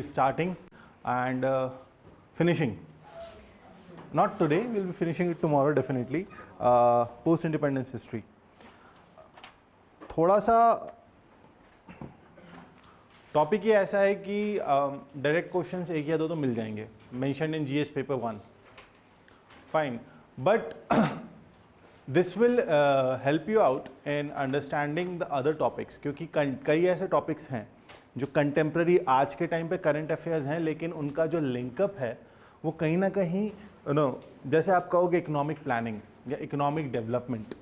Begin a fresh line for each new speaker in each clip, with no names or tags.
starting and finishing. Not today, we'll be finishing it tomorrow definitely. Post independence history. थोड़ा सा topic ही ऐसा है कि डायरेक्ट क्वेश्चंस एक या दो तो मिल जाएंगे, mentioned in GS paper 1, fine, but this will help you out in understanding the other topics, क्योंकि कई ऐसे टॉपिक्स हैं जो कंटेम्प्रेरी आज के टाइम पे करंट अफेयर्स हैं, लेकिन उनका जो लिंकअप है वो कहीं ना कहीं जैसे आप कहोगे इकोनॉमिक प्लानिंग या इकोनॉमिक डेवलपमेंट,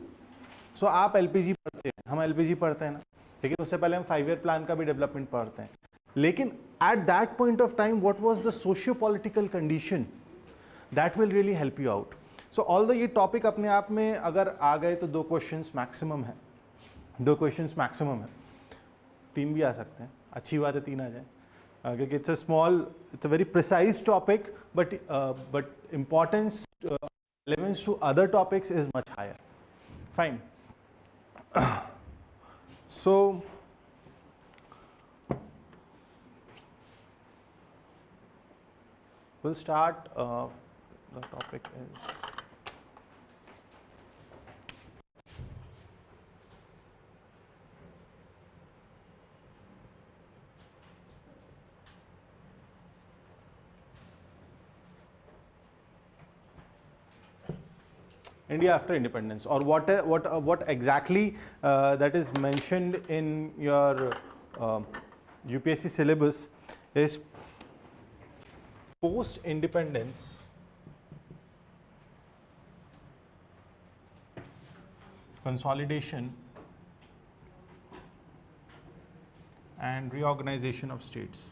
सो आप एलपीजी पढ़ते हैं, हम एलपीजी पढ़ते हैं ना, लेकिन उससे पहले हम 5 ईयर प्लान का भी डेवलपमेंट पढ़ते हैं, लेकिन eight that point of time what was the socio political condition, that will really help you out. So although ये टॉपिक अपने आप में अगर आ गए तो 2 क्वेश्चंस मैक्सिमम है, 2 क्वेश्चंस मैक्सिमम है, 3 भी आ सकते हैं, अच्छी बात है 3 आ जाए, क्योंकि it's a very precise topic, but importance relevance to other topics is much higher. Fine. So we'll start. The topic is India after independence, or what exactly that is mentioned in your UPSC syllabus is post independence consolidation and reorganization of states.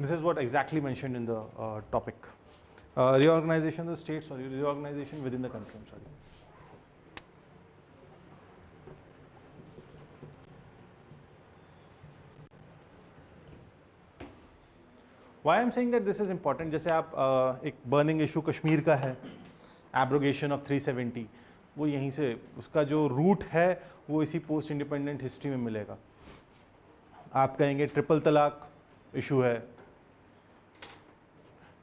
This is what exactly mentioned in the topic. Reorganization of the states, or reorganization within the country, I'm sorry. Why I'm saying that this is important, जैसे आप एक burning issue Kashmir का है, abrogation of 370, वो यहीं से उसका जो रूट है वो इसी पोस्ट इंडिपेंडेंट हिस्ट्री में मिलेगा. आप कहेंगे ट्रिपल तलाक इशू है,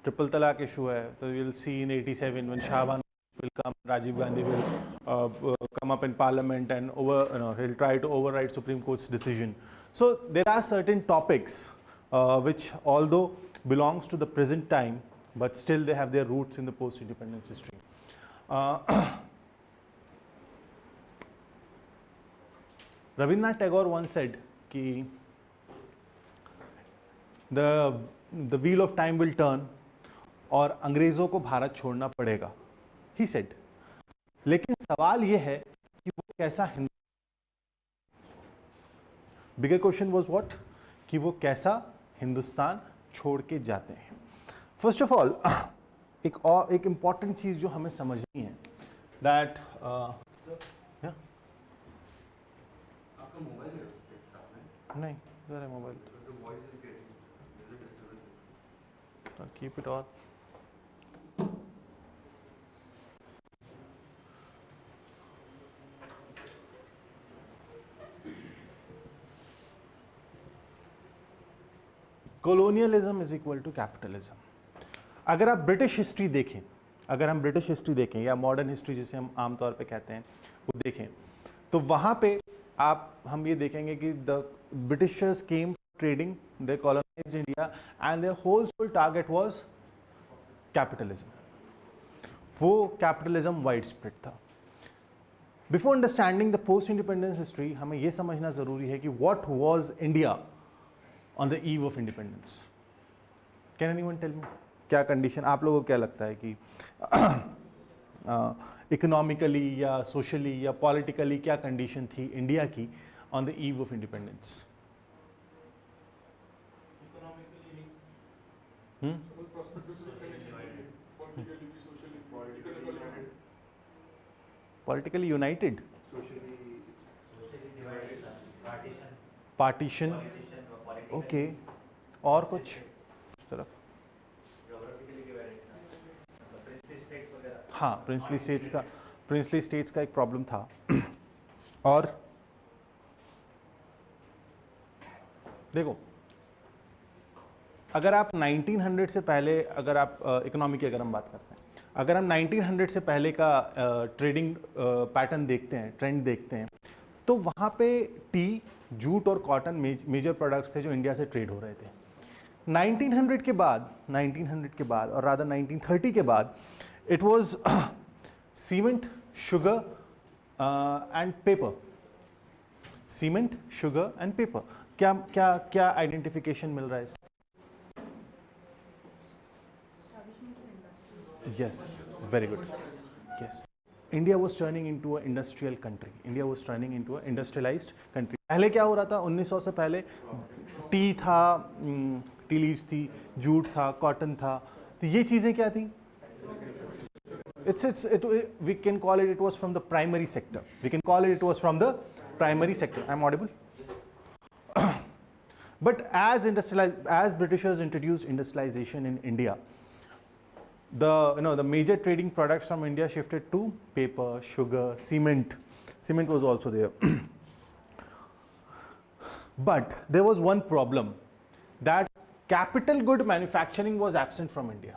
ट्रिपल तलाक इशू है, तो will see in 87 when Shahban will come, Rajiv Gandhi will come up in parliament and he'll try to override Supreme Court's decision. So there are certain topics which although belongs to the present time, but still they have their roots in the post-independence history. Rabindranath Tagore once said कि the wheel of time will turn और अंग्रेज़ों को भारत छोड़ना पड़ेगा, he said. लेकिन सवाल ये है कि वो कैसा Hindu, bigger question was what, कि वो कैसा हिंदुस्तान छोड़ के जाते हैं. फर्स्ट ऑफ ऑल एक इंपॉर्टेंट चीज़ जो हमें समझनी है, दैट नहीं इधर है mobile, keep it on. Colonialism is equal to capitalism. अगर आप ब्रिटिश हिस्ट्री देखें, अगर हम ब्रिटिश हिस्ट्री देखें या मॉडर्न हिस्ट्री जिसे हम आमतौर पे कहते हैं वो देखें, तो वहाँ पे हम ये देखेंगे कि the Britishers came trading, they colonised India and their whole sole target was capitalism. वो कैपिटलिज्म वाइड स्प्रेड था. Before understanding the post independence history हमें ये समझना ज़रूरी है कि what was India on the eve of independence. Can anyone tell me क्या condition, आप लोगों को क्या लगता है कि इकोनॉमिकली या सोशली या पॉलिटिकली क्या कंडीशन थी इंडिया की on the eve of independence? Politically United, partition, okay, और कुछ इस तरफ? हाँ, प्रिंसली स्टेट्स का एक प्रॉब्लम था. और देखो, अगर आप 1900 से पहले, अगर आप इकोनॉमी की अगर हम बात करते हैं, अगर हम 1900 से पहले का ट्रेडिंग पैटर्न देखते हैं, ट्रेंड देखते हैं, तो वहाँ पे टी, जूट और कॉटन मेजर प्रोडक्ट्स थे जो इंडिया से ट्रेड हो रहे थे। 1900 के बाद और रादर 1930 के बाद it was cement, sugar and paper. Cement, sugar and paper. क्या क्या क्या आइडेंटिफिकेशन मिल रहा है इससे? Yes, very good. Yes. India was turning into an industrial country. India was turning into an industrialized country. पहले क्या हो रहा था? 1900 से पहले टी था, टी लीव्स थी, जूट था, कॉटन था, तो ये चीज़ें क्या थी? We can call it was from the primary sector. We can call it was from the primary sector. I'm audible? But as Britishers introduced industrialization in India, the major trading products from India shifted to paper, sugar, cement. Cement was also there. But there was one problem, that capital good manufacturing was absent from India.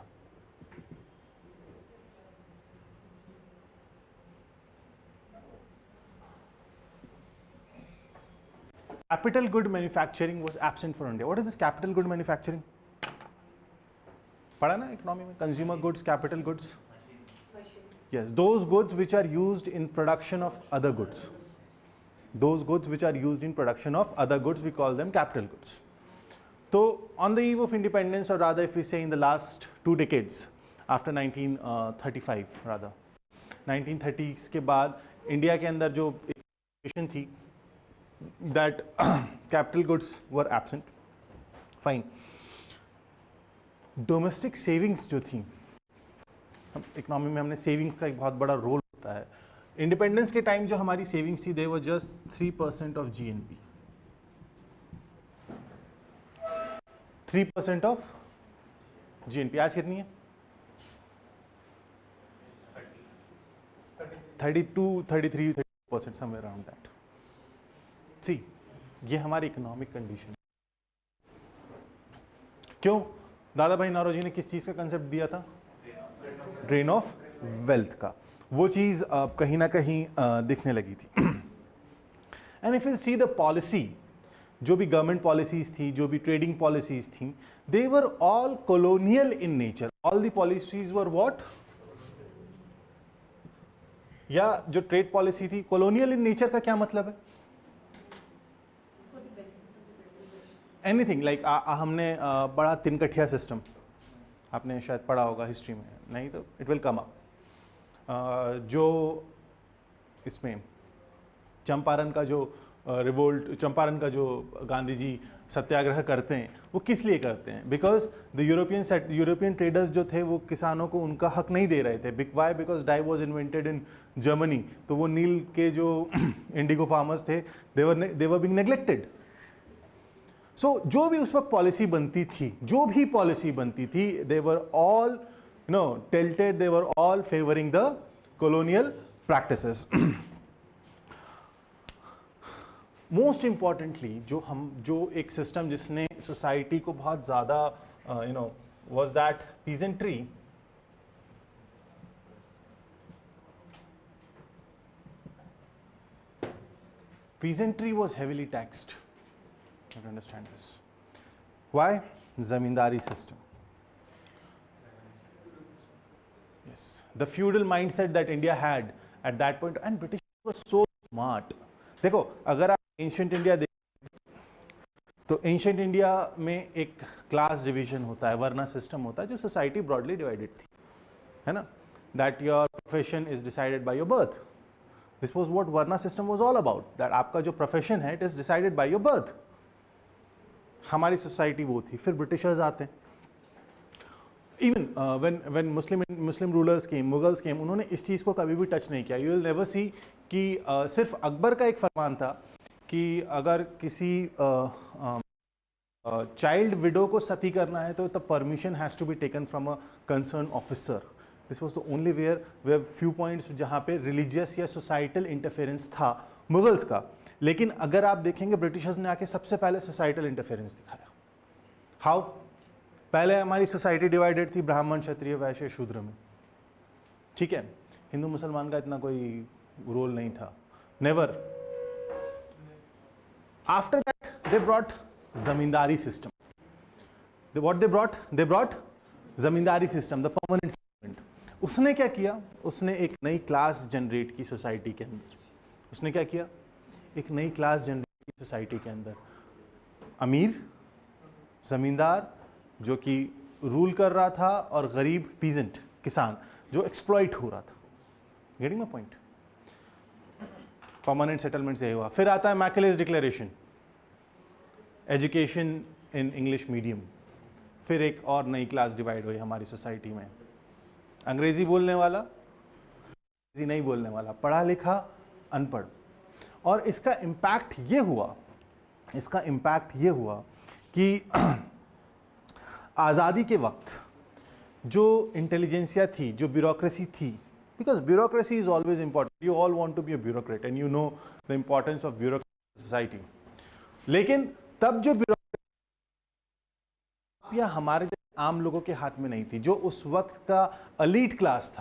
Capital good manufacturing was absent from India. What is this capital good manufacturing? पढ़ा ना economy में, consumer goods, capital goods. Yes, those goods which are used in production of other goods. Those goods which are used in production of other goods, we call them capital goods. So on the eve of independence, or rather if we say in the last 2 decades, after 1935 rather, 1930s के बाद India के अंदर जो situation थी, that capital goods were absent. Fine. Domestic savings जो थी, economy में हमने सेविंग्स का एक बहुत बड़ा रोल होता है. इंडिपेंडेंस के टाइम जो हमारी सेविंग्स थी, they were just 3% of GNP. 3% of GNP. आज कितनी है? 32, 33, 30%, समवेयर अराउंड दैट. सी, ये हमारी इकोनॉमिक कंडीशन. क्यों? दादा भाई नौरोजी ने किस चीज़ का कंसेप्ट दिया था? ड्रेन ऑफ वेल्थ का. वो चीज़ कहीं ना कहीं दिखने लगी थी. And if you see the policy, जो भी गवर्नमेंट पॉलिसीज थी, जो भी ट्रेडिंग पॉलिसीज थी, they were all colonial in nature. All the policies were what? या जो ट्रेड पॉलिसी थी, कॉलोनियल इन नेचर का क्या मतलब है? एनीथिंग लाइक हमने बड़ा तिनकठिया सिस्टम, आपने शायद पढ़ा होगा हिस्ट्री में, नहीं तो इट विल कम अप. जो इसमें चंपारण का जो रिवोल्ट, चंपारण का जो गांधी जी सत्याग्रह करते हैं, वो किस लिए करते हैं? बिकॉज द यूरोपियन ट्रेडर्स जो थे, वो किसानों को उनका हक नहीं दे रहे थे. Why? Because dye was invented in Germany. तो वो नील के जो इंडिगो फार्मर्स थे, दे वर बीइंग नेग्लेक्टेड. सो जो भी उस वक्त पॉलिसी बनती थी, जो भी पॉलिसी बनती थी, they were all tilted, they were all favoring the colonial practices. Most importantly, जो एक सिस्टम जिसने सोसाइटी को बहुत ज़्यादा was that peasantry. Peasantry was heavily taxed. You have to understand this. Why? Zamindari system. Yes, the feudal mindset that India had at that point, and British were so smart. देखो, अगर आप ancient India देखें, तो ancient India में एक class division होता है, वर्ना system होता है, जो सोसाइटी ब्रॉडली डिवाइडेड थी, है ना? That your profession is decided by your birth. This was what varna system was all about, that आपका जो प्रोफेशन है, it is decided by your birth. हमारी सोसाइटी वो थी. फिर ब्रिटिशर्स आते हैं. Even when Muslim rulers came, Mughals came, उन्होंने इस चीज़ को कभी भी टच नहीं किया. You will never see कि सिर्फ अकबर का एक फरमान था कि अगर किसी चाइल्ड विडो को सती करना है, तो the permission has to be taken from a concern officer. This was the only where few points जहाँ पे रिलीजियस या सोसाइटल इंटरफेरेंस था, मुगल्स का। लेकिन अगर आप देखेंगे ब्रिटिशर्स ने आके सबसे पहले सोसाइटल इंटरफेरेंस दिखाया। हाउ? पहले हमारी सोसाइटी डिवाइडेड थी ब्राह्मण, क्षत्रिय, वैश्य, शूद्र में, ठीक है, हिंदू मुसलमान का इतना कोई रोल नहीं था, never. After that they brought zamindari system. What they brought? They brought zamindari system, the permanent settlement. उसने क्या किया? उसने एक नई क्लास जनरेट की सोसाइटी के अंदर। उसने क्या किया? एक नई क्लास जनरेट की सोसाइटी के अंदर। अमीर जमींदार जो कि रूल कर रहा था, और गरीब पीजेंट, किसान जो एक्सप्लॉइट हो रहा था। Getting my point? Permanent settlement से हुआ। फिर आता है Macaulay's declaration, education in English medium. फिर एक और नई क्लास डिवाइड हुई हमारी सोसाइटी में, अंग्रेजी बोलने वाला, अंग्रेजी नहीं बोलने वाला, पढ़ा लिखा, अनपढ़। और इसका इम्पैक्ट ये हुआ कि आज़ादी के वक्त जो इंटेलिजेंसिया थी, जो ब्यूरोक्रेसी थी, because bureaucracy is always important, you all want to be a bureaucrat and you know the importance of bureaucracy society. लेकिन तब जो ब्यूरोक्रेसी या हमारे आम लोगों के हाथ में नहीं थी। जो उस वक्त का एलीट क्लास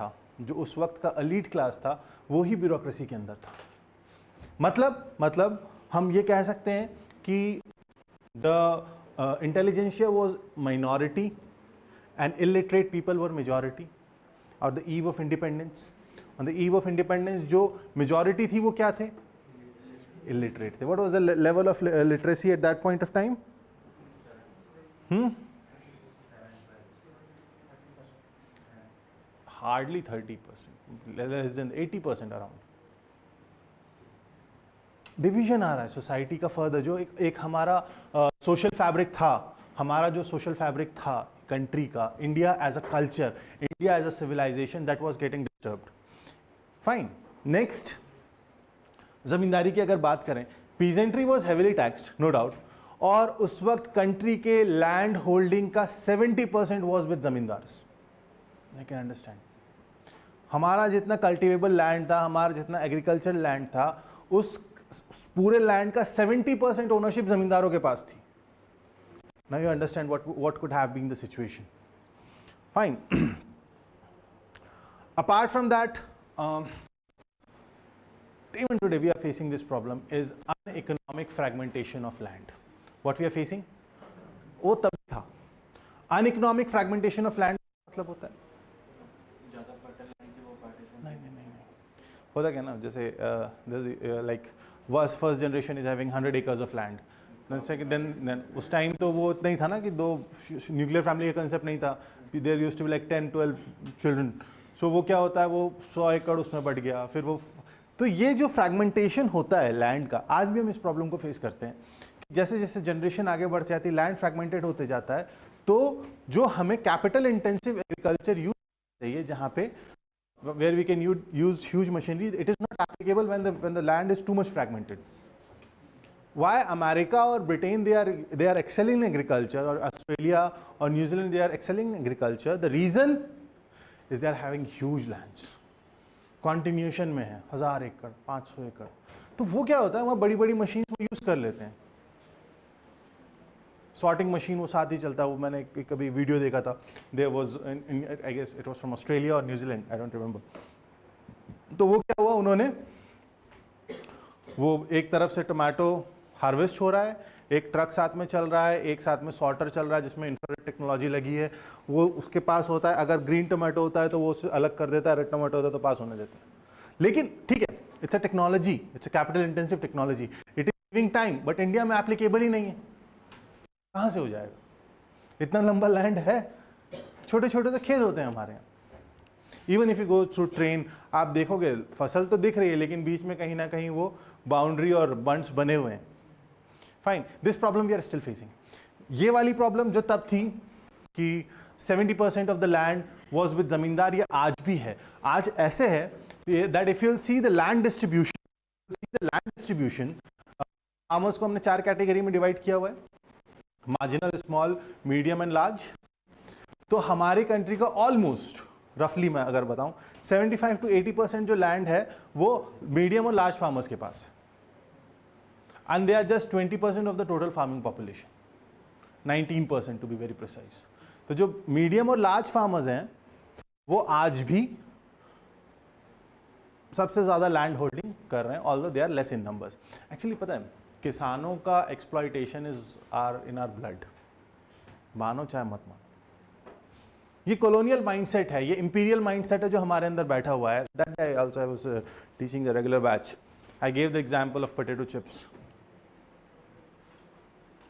था, वो ही ब्यूरोक्रेसी के अंदर था। मतलब हम ये कह सकते हैं कि the intelligentsia was minority and illiterate people were majority. और the eve of independence, on the eve of independence जो मेजॉरिटी थी वो क्या थे? इलिटरेट थे। What was the level of literacy at that point of time? Hardly 30%, less than 80% around. Division आ रहा है सोसाइटी का फर्दर। जो एक हमारा सोशल फैब्रिक था, कंट्री का, India as a culture, India as a civilisation, that was getting disturbed. Fine. Next, zamindari की अगर बात करें, peasantry was heavily taxed, no doubt. और उस वक्त कंट्री के लैंड होल्डिंग का 70% was with zamindars. I can understand. हमारा जितना कल्टिवेबल लैंड था, हमारा जितना एग्रीकल्चर लैंड था, उस पूरे लैंड का 70% ओनरशिप जमींदारों के पास थी। Now you understand what could have been the situation. Fine. Apart from that, even today we are facing this problem is uneconomic fragmentation of land. What we are facing? वो तब था। Uneconomic fragmentation of land मतलब होता है नहीं होता क्या ना, जैसे like first generation is having 100 acres of land. Then उस टाइम तो वो नहीं था ना कि दो न्यूक्लियर फैमिली का कंसेप्ट नहीं था। There used to be like 10-12 children. So वो क्या होता है, वो 100 एकड़ उसमें बढ़ गया। फिर वो, तो ये जो फ्रैगमेंटेशन होता है लैंड का, आज भी हम इस प्रॉब्लम को फेस करते हैं। जैसे जैसे जनरेशन आगे बढ़ जाती है, लैंड फ्रैगमेंटेड होते जाता है। तो जो हमें कैपिटल इंटेंसिव एग्रीकल्चर यूज चाहिए, जहाँ पे where we can use huge machinery, it is not applicable when the land is too much fragmented. Why America or Britain they are excelling in agriculture, or Australia or New Zealand they are excelling in agriculture? The reason is they are having huge lands, continuation में है 1000 एकड़ 500 एकड़। तो वो क्या होता है, वहाँ बड़ी बड़ी मशीन वो यूज कर लेते हैं। सॉर्टिंग मशीन वो साथ ही चलता है। वो मैंने कभी वीडियो देखा था, there was I guess it was from Australia और न्यूजीलैंड, आई डोंट रिमेंबर। तो वो क्या हुआ, उन्होंने वो एक तरफ से टोमेटो हार्वेस्ट हो रहा है, एक ट्रक साथ में चल रहा है, एक साथ में सॉर्टर चल रहा है जिसमें इंफ्रारेड टेक्नोलॉजी लगी है। वो उसके पास होता है, अगर ग्रीन टोमेटो होता है तो वो उसे अलग कर देता है, रेड टोमेटो होता है तो पास होने देता है। लेकिन ठीक है, it's a technology, it's a capital intensive technology, it is saving time, but India में एप्लीकेबल ही नहीं है। कहाँ से हो जाएगा? इतना लंबा लैंड है, छोटे छोटे तो खेत होते हैं हमारे यहाँ। Even if you go through train, आप देखोगे फसल तो दिख रही है, लेकिन बीच में कहीं ना कहीं वो बाउंड्री और बंड्स बने हुए हैं। Fine, this problem we are still facing. ये वाली प्रॉब्लम जो तब थी कि 70% of the land was with zamindar, ये आज भी है। आज ऐसे है that if you see the land distribution, farmers को हमने 4 कैटेगरी में डिवाइड किया हुआ है, marginal, small, medium and large. तो हमारी कंट्री का ऑलमोस्ट रफली मैं अगर बताऊं 75 to 80% जो लैंड है वो मीडियम और लार्ज फार्मर्स के पास है। and they are just 20% of the total farming population, 19% to be very precise. तो जो मीडियम और लार्ज फार्मर्स हैं वो आज भी सबसे ज़्यादा लैंड होल्डिंग कर रहे हैं, although they are less in numbers. Actually पता है किसानों का exploitation is our in our blood, मानो चाहे मत मानो. ये कॉलोनियल माइंडसेट है, ये इंपीरियल माइंडसेट है जो हमारे अंदर बैठा हुआ है. That I also I was teaching the regular batch. I gave the example of potato chips.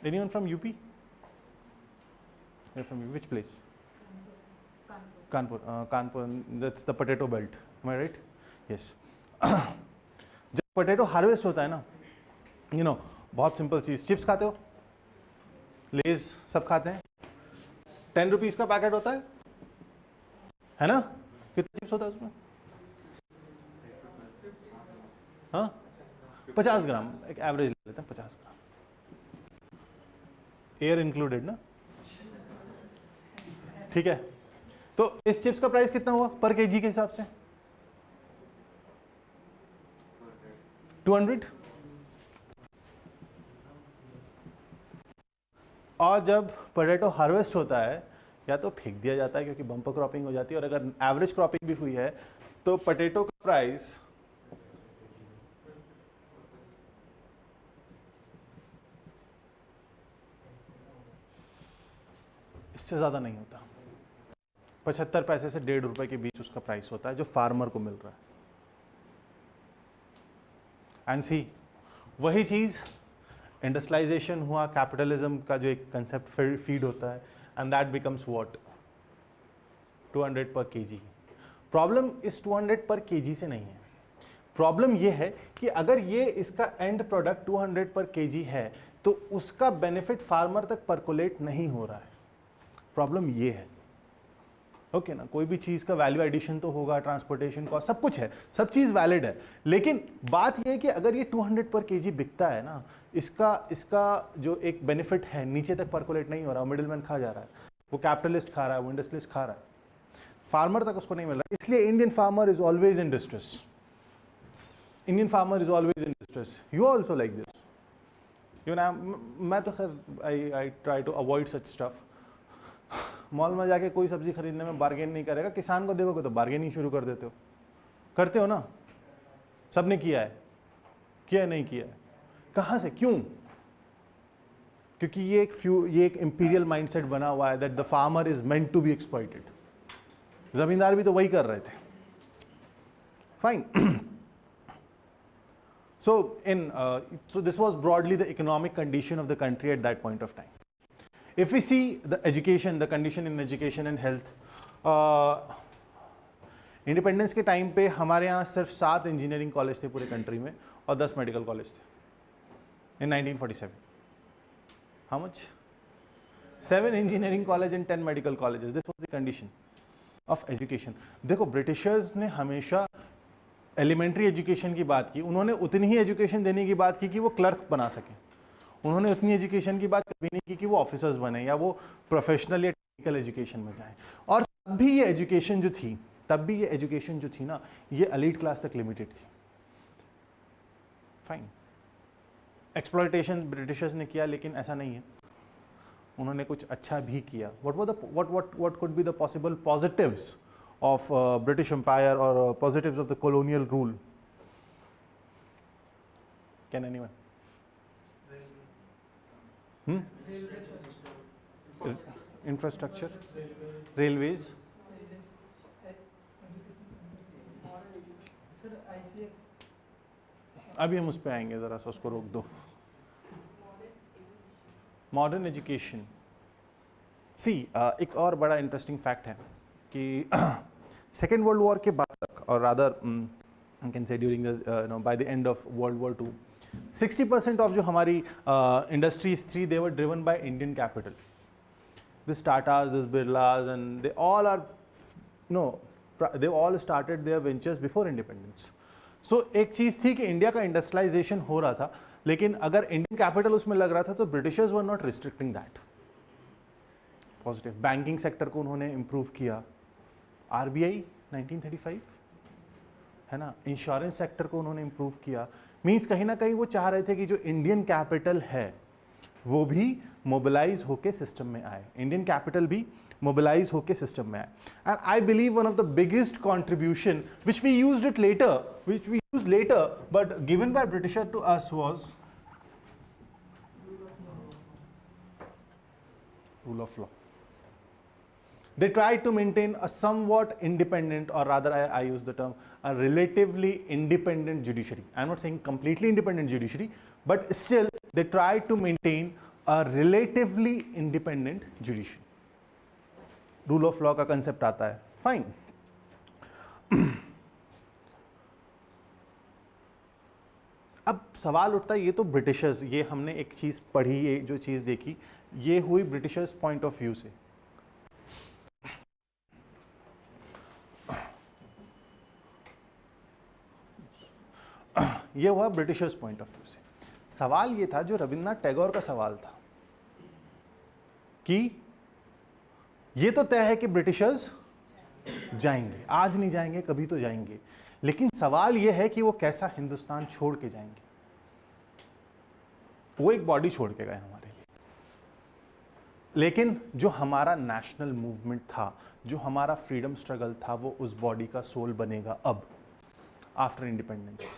Anyone from UP? From which place? Kanpur. Kanpur. That's the potato belt. Am I right? Yes. जब potato harvest होता है ना, you know, बहुत simple चीज. Chips खाते हो? लेज सब खाते हैं. 10 रुपीज का पैकेट होता है ना? कितने चिप्स होता है उसमें? हाँ, 50 ग्राम एक एवरेज ले लेते हैं. 50 ग्राम एयर इंक्लूडेड ना, ठीक है. तो इस चिप्स का प्राइस कितना हुआ पर केजी के हिसाब से? 200. और जब पोटैटो हार्वेस्ट होता है या तो फेंक दिया जाता है क्योंकि बम्पर क्रॉपिंग हो जाती है, और अगर एवरेज क्रॉपिंग भी हुई है तो पोटैटो का प्राइस इससे ज्यादा नहीं होता. 75 पैसे से 1.5 रुपए के बीच उसका प्राइस होता है जो फार्मर को मिल रहा है. एंड सी, वही चीज इंडस्ट्रियलाइजेशन हुआ, कैपिटलिज्म का जो एक कंसेप्ट फीड होता है, एंड दैट बिकम्स व्हाट, 200 पर केजी. प्रॉब्लम इस 200 पर केजी से नहीं है. प्रॉब्लम ये है कि अगर ये इसका एंड प्रोडक्ट 200 पर केजी है तो उसका बेनिफिट फार्मर तक परकोलेट नहीं हो रहा है. प्रॉब्लम ये है. ओके ना, कोई भी चीज़ का वैल्यू एडिशन तो होगा, ट्रांसपोर्टेशन कॉस्ट सब कुछ है, सब चीज़ वैलिड है, लेकिन बात ये है कि अगर ये 200 पर केजी बिकता है ना, इसका जो एक बेनिफिट है नीचे तक परकोलेट नहीं हो रहा, मिडिलमैन खा जा रहा है, वो कैपिटलिस्ट खा रहा है, वो इंडस्ट्रियलिस्ट खा रहा है, फार्मर तक उसको नहीं मिल रहा. इसलिए Indian farmer is always in distress. Indian farmer is always in distress. You also like this. You know, मैं तो खैर I try to avoid such stuff. Mall में जाके कोई सब्जी खरीदने में बार्गेन नहीं करेगा. किसान को देखोगे तो बार्गेनिंग शुरू कर देते हो. करते हो ना, सबने किया है, किया नहीं किया है. कहाँ से, क्यों? क्योंकि ये एक इंपीरियल माइंडसेट बना हुआ है that the farmer is meant to be exploited. Zamindar भी तो वही कर रहे थे. Fine. So this was broadly the economic condition of the country at that point of time. If we see the education, the condition in education and health, independence के time पे हमारे यहाँ सिर्फ 7 इंजीनियरिंग कॉलेज थे पूरे country में और 10 medical college थे in 1947. How much? 7 engineering college and 10 medical colleges. This was the condition of education. देखो, ब्रिटिशर्स ने हमेशा एलिमेंट्री एजुकेशन की बात की. उन्होंने उतनी ही एजुकेशन देने की बात की कि वो क्लर्क बना सकें. उन्होंने उतनी एजुकेशन की बात कभी नहीं की कि वो ऑफिसर्स बने या वो प्रोफेशनल या टेक्निकल एजुकेशन में जाएं. और तब भी ये एजुकेशन जो थी ना, ये एलीट क्लास तक लिमिटेड थी. फाइन. एक्सप्लॉयटेशन ब्रिटिशर्स ने किया, लेकिन ऐसा नहीं है, उन्होंने कुछ अच्छा भी किया. what could be the possible positives of British Empire or positives of the colonial rule? Can anyone? Infrastructure, railways. अभी हम उस पे आएंगे, जरा सा उसको रोक दो. Modern education. सी, एक और बड़ा इंटरेस्टिंग फैक्ट है कि सेकेंड वर्ल्ड वॉर के बाद तक, और rather I can say during by the end of world war 2, 60% of जो हमारी इंडस्ट्रीज थी, they were driven by Indian capital. This Tatas, this Birlas, and they all are they all started their ventures before independence. So एक चीज़ थी कि India का industrialisation हो रहा था, लेकिन अगर इंडियन कैपिटल उसमें लग रहा था तो Britishers were not restricting that. Positive. Banking sector को उन्होंने इम्प्रूव किया. आरबीआई 1935 है ना. इंश्योरेंस सेक्टर को उन्होंने इम्प्रूव किया. मीन्स कहीं ना कहीं वो चाह रहे थे कि जो इंडियन कैपिटल है वो भी मोबिलाइज होके सिस्टम में आए, इंडियन कैपिटल भी मोबिलाइज होके सिस्टम में आए. And I believe one of the biggest contribution which we used it later, which we used later but given by britisher to us was rule of law. They tried to maintain a somewhat independent, or rather I use the term, a relatively independent judiciary. I'm not saying completely independent judiciary, but still they tried to maintain a relatively independent judiciary. Rule of law का concept आता है, fine. अब सवाल उठता है, ये तो Britishers, ये हमने एक चीज पढ़ी, ये जो चीज देखी ये हुई ब्रिटिशर्स पॉइंट ऑफ व्यू से. ये हुआ ब्रिटिशर्स पॉइंट ऑफ व्यू से. सवाल ये था जो रविन्द्रनाथ टैगोर का सवाल था कि ये तो तय है कि ब्रिटिशर्स जाएंगे, आज नहीं जाएंगे कभी तो जाएंगे, लेकिन सवाल ये है कि वो कैसा हिंदुस्तान छोड़ के जाएंगे. वो एक बॉडी छोड़ के गए हमारे लिए, लेकिन जो हमारा नेशनल मूवमेंट था, जो हमारा फ्रीडम स्ट्रगल था, वो उस बॉडी का सोल बनेगा अब आफ्टर इंडिपेंडेंस.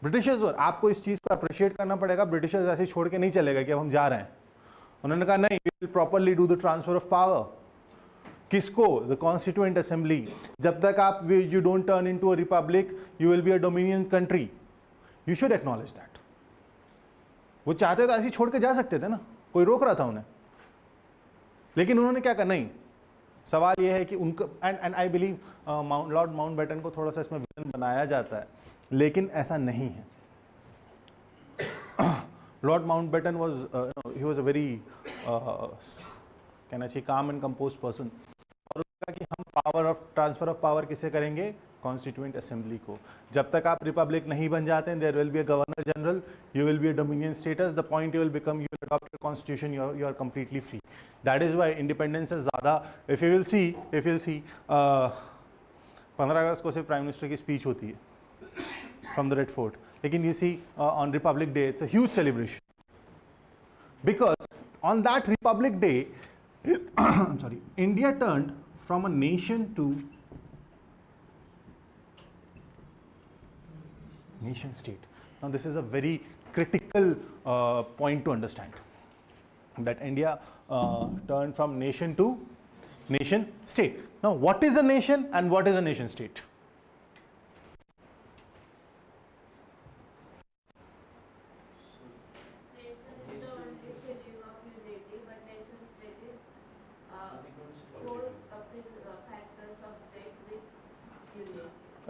ब्रिटिशर्स, आपको इस चीज को अप्रिशिएट करना पड़ेगा, ब्रिटिशर्स ऐसे छोड़ के नहीं चलेगा कि अब हम जा रहे हैं. उन्होंने कहा नहीं, we will properly do the transfer of power. किसको? The constituent assembly. जब तक आप you don't turn into a republic, you will be a dominion country. You should acknowledge that. वो चाहते तो ऐसे छोड़ के जा सकते थे ना, कोई रोक रहा था उन्हें, लेकिन उन्होंने क्या कहा, नहीं. सवाल यह है कि उनका, and I believe Lord Mountbatten को थोड़ा सा इसमें विलन बनाया जाता है, लेकिन ऐसा नहीं है. Lord Mountbatten he was a very कहना चाहिए काम एंड कंपोज्ड पर्सन. और उसका कि हम ट्रांसफर ऑफ पावर किसे करेंगे? कॉन्स्टिट्यूएंट असेंबली को. जब तक आप रिपब्लिक नहीं बन जाते हैं, there will be a governor general, you will be a dominion status. The point you will become, you adopt a constitution, you are completely free. That is why independence से ज़्यादा, इफ यू विल सी 15 अगस्त को सिर्फ prime minister की speech होती है from the red fort, लेकिन you see on republic day it's a huge celebration, because on that republic day I'm sorry, India turned from a nation to nation state. Now this is a very critical point to understand, that India turned from nation to nation state. Now what is a nation and what is a nation state?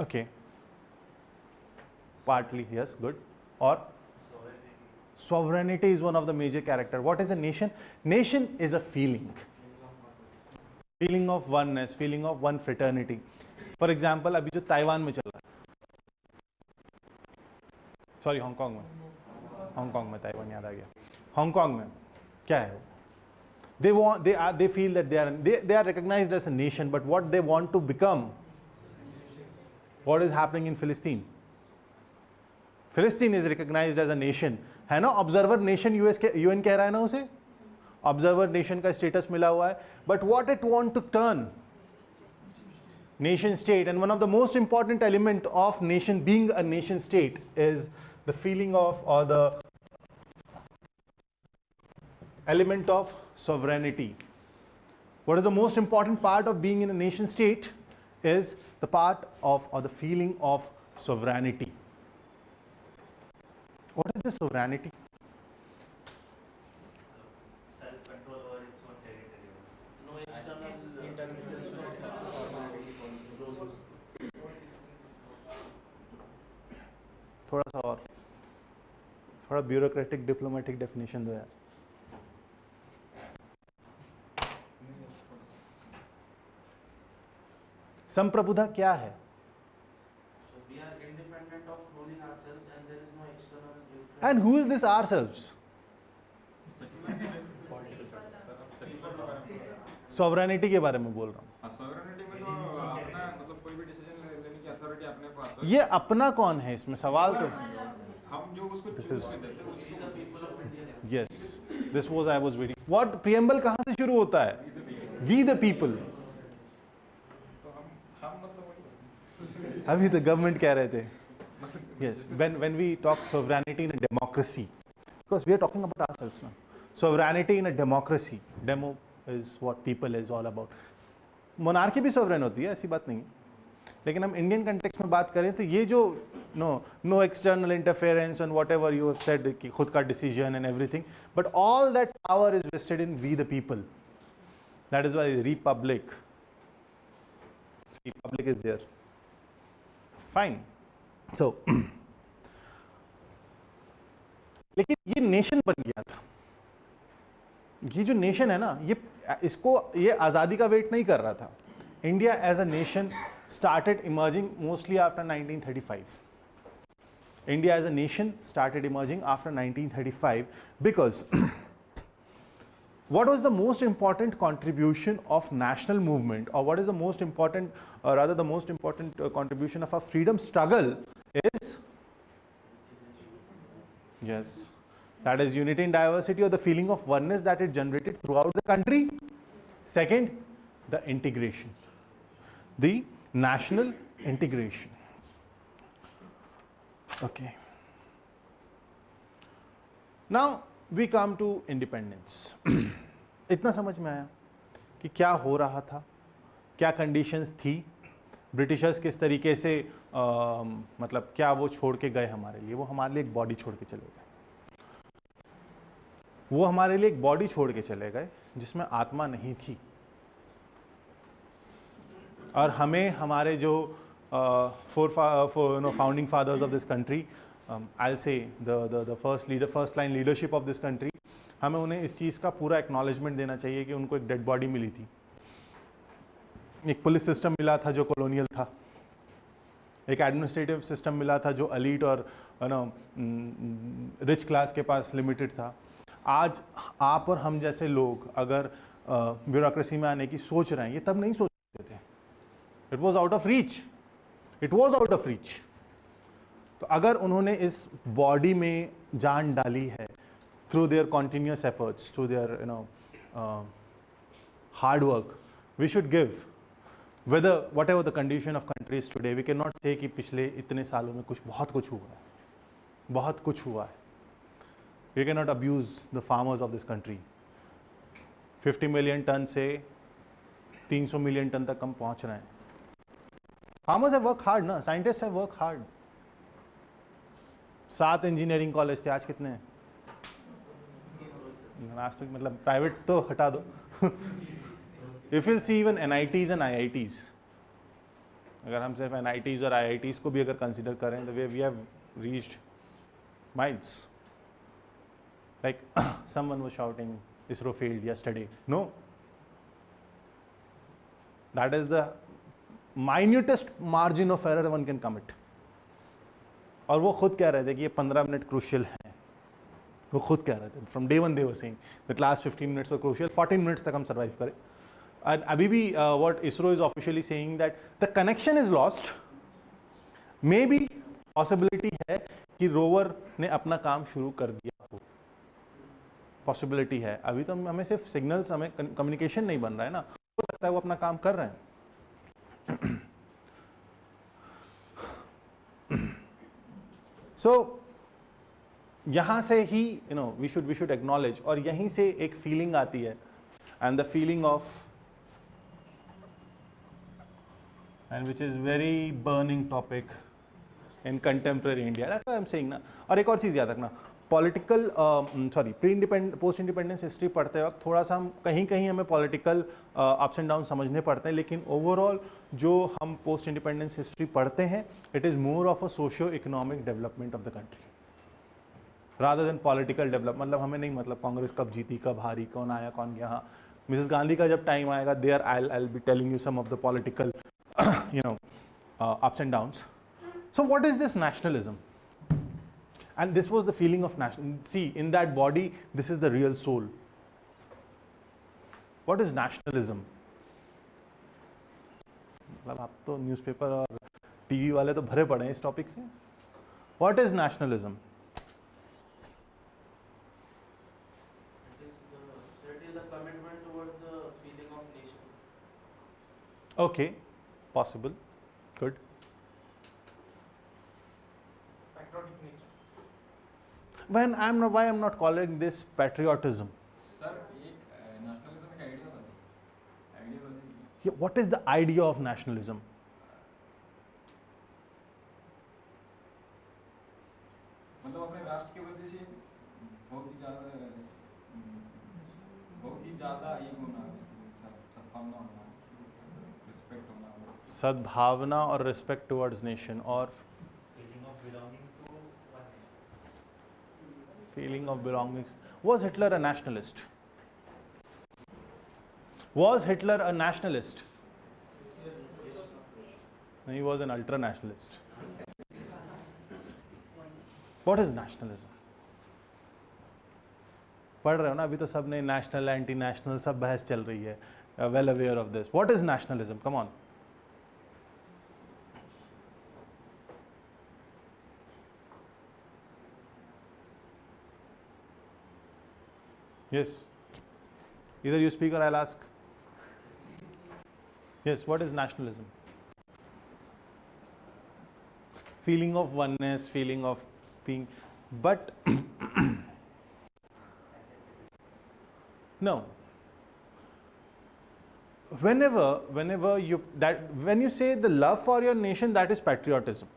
Okay, partly yes, good. Or sovereignty is one of the major character. What is a nation? Nation is a feeling of oneness, feeling of one fraternity. For example, अभी जो Taiwan में चल रहा है, sorry Hong Kong में Taiwan याद आ गया. Hong Kong में क्या है? they feel that they are recognized as a nation, but what they want to become, what is happening in Philistine? Philistine is recognized as a nation, है ना? ऑब्जर्वर नेशन यूएन कह रहा है ना उसे, ऑब्जर्वर नेशन का status मिला हुआ है, but what it want to turn nation state. And one of the most important element of nation, being a nation state, is the feeling of, or the element of sovereignty. What is the most important part of being in a nation state is the part of, or the feeling of sovereignty. What is this sovereignty?
Self-control over its own territory. No external interference.
थोड़ा सा और, थोड़ा bureaucratic diplomatic definition दो यार. संप्रभुता क्या है?
We are independent of ruling ourselves, and there is no external influence.
And who is this ourselves? Sovereignty के बारे में बोल रहा हूँ.
सॉवरेनिटी में तो अपना मतलब कोई भी डिसीजन लेने की अथॉरिटी अपने पास है.
ये अपना कौन है इसमें? सवाल तो this is,
We the people of India.
yes, this was I was waiting. What preamble कहाँ से शुरू होता है? We the people. अभी the government कह रहे थे. Yes, when we talk sovereignty in a democracy, because we are talking about ourselves now. Sovereignty in a democracy. Demo is what people is all about. Monarchy भी sovereign होती है, ऐसी बात नहीं है. लेकिन हम इंडियन कंटेक्स्ट में बात करें तो ये जो no external interference and whatever you have said कि खुद का decision and everything, but all that power is vested in we the people. That is why republic is there. Fine. So लेकिन ये नेशन बन गया था. ये जो नेशन है ना, ये आज़ादी का वेट नहीं कर रहा था. India as a nation started emerging mostly after 1935. India as a nation started emerging after 1935 because what was the most important contribution of national movement, or what is the most important, or rather the most important contribution of our freedom struggle is, yes, that is unity and diversity, or the feeling of oneness that it generated throughout the country. Second, the integration, the national integration. Okay. Now we come to independence. इतना समझ में आया कि क्या हो रहा था, क्या कंडीशंस थी, ब्रिटिशर्स किस तरीके से मतलब क्या वो छोड़ के गए हमारे लिए. वो हमारे लिए एक बॉडी छोड़ के चले गए. वो हमारे लिए एक बॉडी छोड़ के चले गए जिसमें आत्मा नहीं थी. और हमें हमारे जो founding fathers of this country, I say the first line leadership of this country, हमें उन्हें इस चीज़ का पूरा एक्नॉलेजमेंट देना चाहिए कि उनको एक डेड बॉडी मिली थी. एक पुलिस सिस्टम मिला था जो कॉलोनियल था. एक एडमिनिस्ट्रेटिव सिस्टम मिला था जो एलीट और रिच क्लास के पास लिमिटेड था. आज आप और हम जैसे लोग अगर ब्यूरोक्रेसी में आने की सोच रहे हैं, ये तब नहीं सोच रहे थे. It was out of reach. It was out of reach. तो अगर उन्होंने इस बॉडी में जान डाली है through their continuous efforts, through their hard work, we should give. Whether whatever the condition of countries today, we cannot say कि पिछले इतने सालों में बहुत कुछ हुआ है, बहुत कुछ हुआ है. We cannot abuse the farmers of this country. 50 million ton से 300 मिलियन टन तक हम पहुंच रहे हैं. Farmers have worked hard ना, scientists have worked hard. 7 engineering college थे, आज कितने हैं? आज तक मतलब प्राइवेट तो हटा दो. If you'll see even NITs and IITs, अगर हम सिर्फ NITs और IITs को भी अगर कंसिडर करें, the way we have reached miles. Like someone was shouting, ISRO failed yesterday. No. That is the minutest margin of error one can commit. और वो खुद कह रहे थे कि ये 15 मिनट क्रूशियल हैं. वो खुद कह रहे थे from day one they were saying that last 15 minutes were crucial. 14 minutes तक हम सर्वाइव करें. एंड अभी भी what ISRO is officially saying that the connection is lost. May be possibility है कि रोवर ने अपना काम शुरू कर दिया हो. पॉसिबिलिटी है. अभी तो हमें सिर्फ सिग्नल्स, हमें कम्युनिकेशन नहीं बन रहा है ना. हो सकता है वो अपना काम कर रहे हैं. So यहाँ से ही we should acknowledge, और यहीं से एक फीलिंग आती है, and the feeling of, and which is very burning topic in contemporary India. That's what I'm saying ना. और एक और चीज़ याद रखना, पॉलिटिकल पोस्ट इंडिपेंडेंस हिस्ट्री पढ़ते वक्त थोड़ा सा हम कहीं हमें पॉलिटिकल अप्स एंड डाउन समझने पड़ते हैं, लेकिन ओवरऑल जो हम पोस्ट इंडिपेंडेंस हिस्ट्री पढ़ते हैं, it is more of a socio economic development of the country rather than political develop. मतलब हमें नहीं मतलब कांग्रेस कब जीती, कब हारी, कौन आया कौन गया. हाँ, मिसेस गांधी का जब टाइम आएगा, there I be telling you some of the political ups and downs. So what is this nationalism? And this was the feeling of national. See, in that body, this is the real soul. What is nationalism? मतलब आप तो newspaper और TV वाले तो भरे पड़े हैं इस टॉपिक से. What is nationalism?
only the commitment towards the feeling of nation.
Okay, possible, good.
Patriotic nature.
When why I'm not calling this patriotism?
Sir एक नेशनलिज्म एक ideology
Yeah, what is the idea of nationalism?
मतलब अपने राष्ट्र के प्रति से बहुत ही ज़्यादा ये होना, सद्भावना होना, रिस्पेक्ट होना,
सद्भावना और रिस्पेक्ट टुवर्ड्स नेशन, और
Feeling of belonging to one nation.
feeling of belonging. Was Hitler a nationalist? Was Hitler a nationalist? No, he was an ultra nationalist. What is nationalism? पढ़ रहे हो ना, अभी तो सब ने नेशनल एंटी नेशनल सब बहस चल रही है. Well aware of this. What is nationalism? Come on. Yes. Either you speak or I'll ask. Yes, what is nationalism? Feeling of oneness, feeling of being, but no. Whenever you when you say the love for your nation, that is patriotism.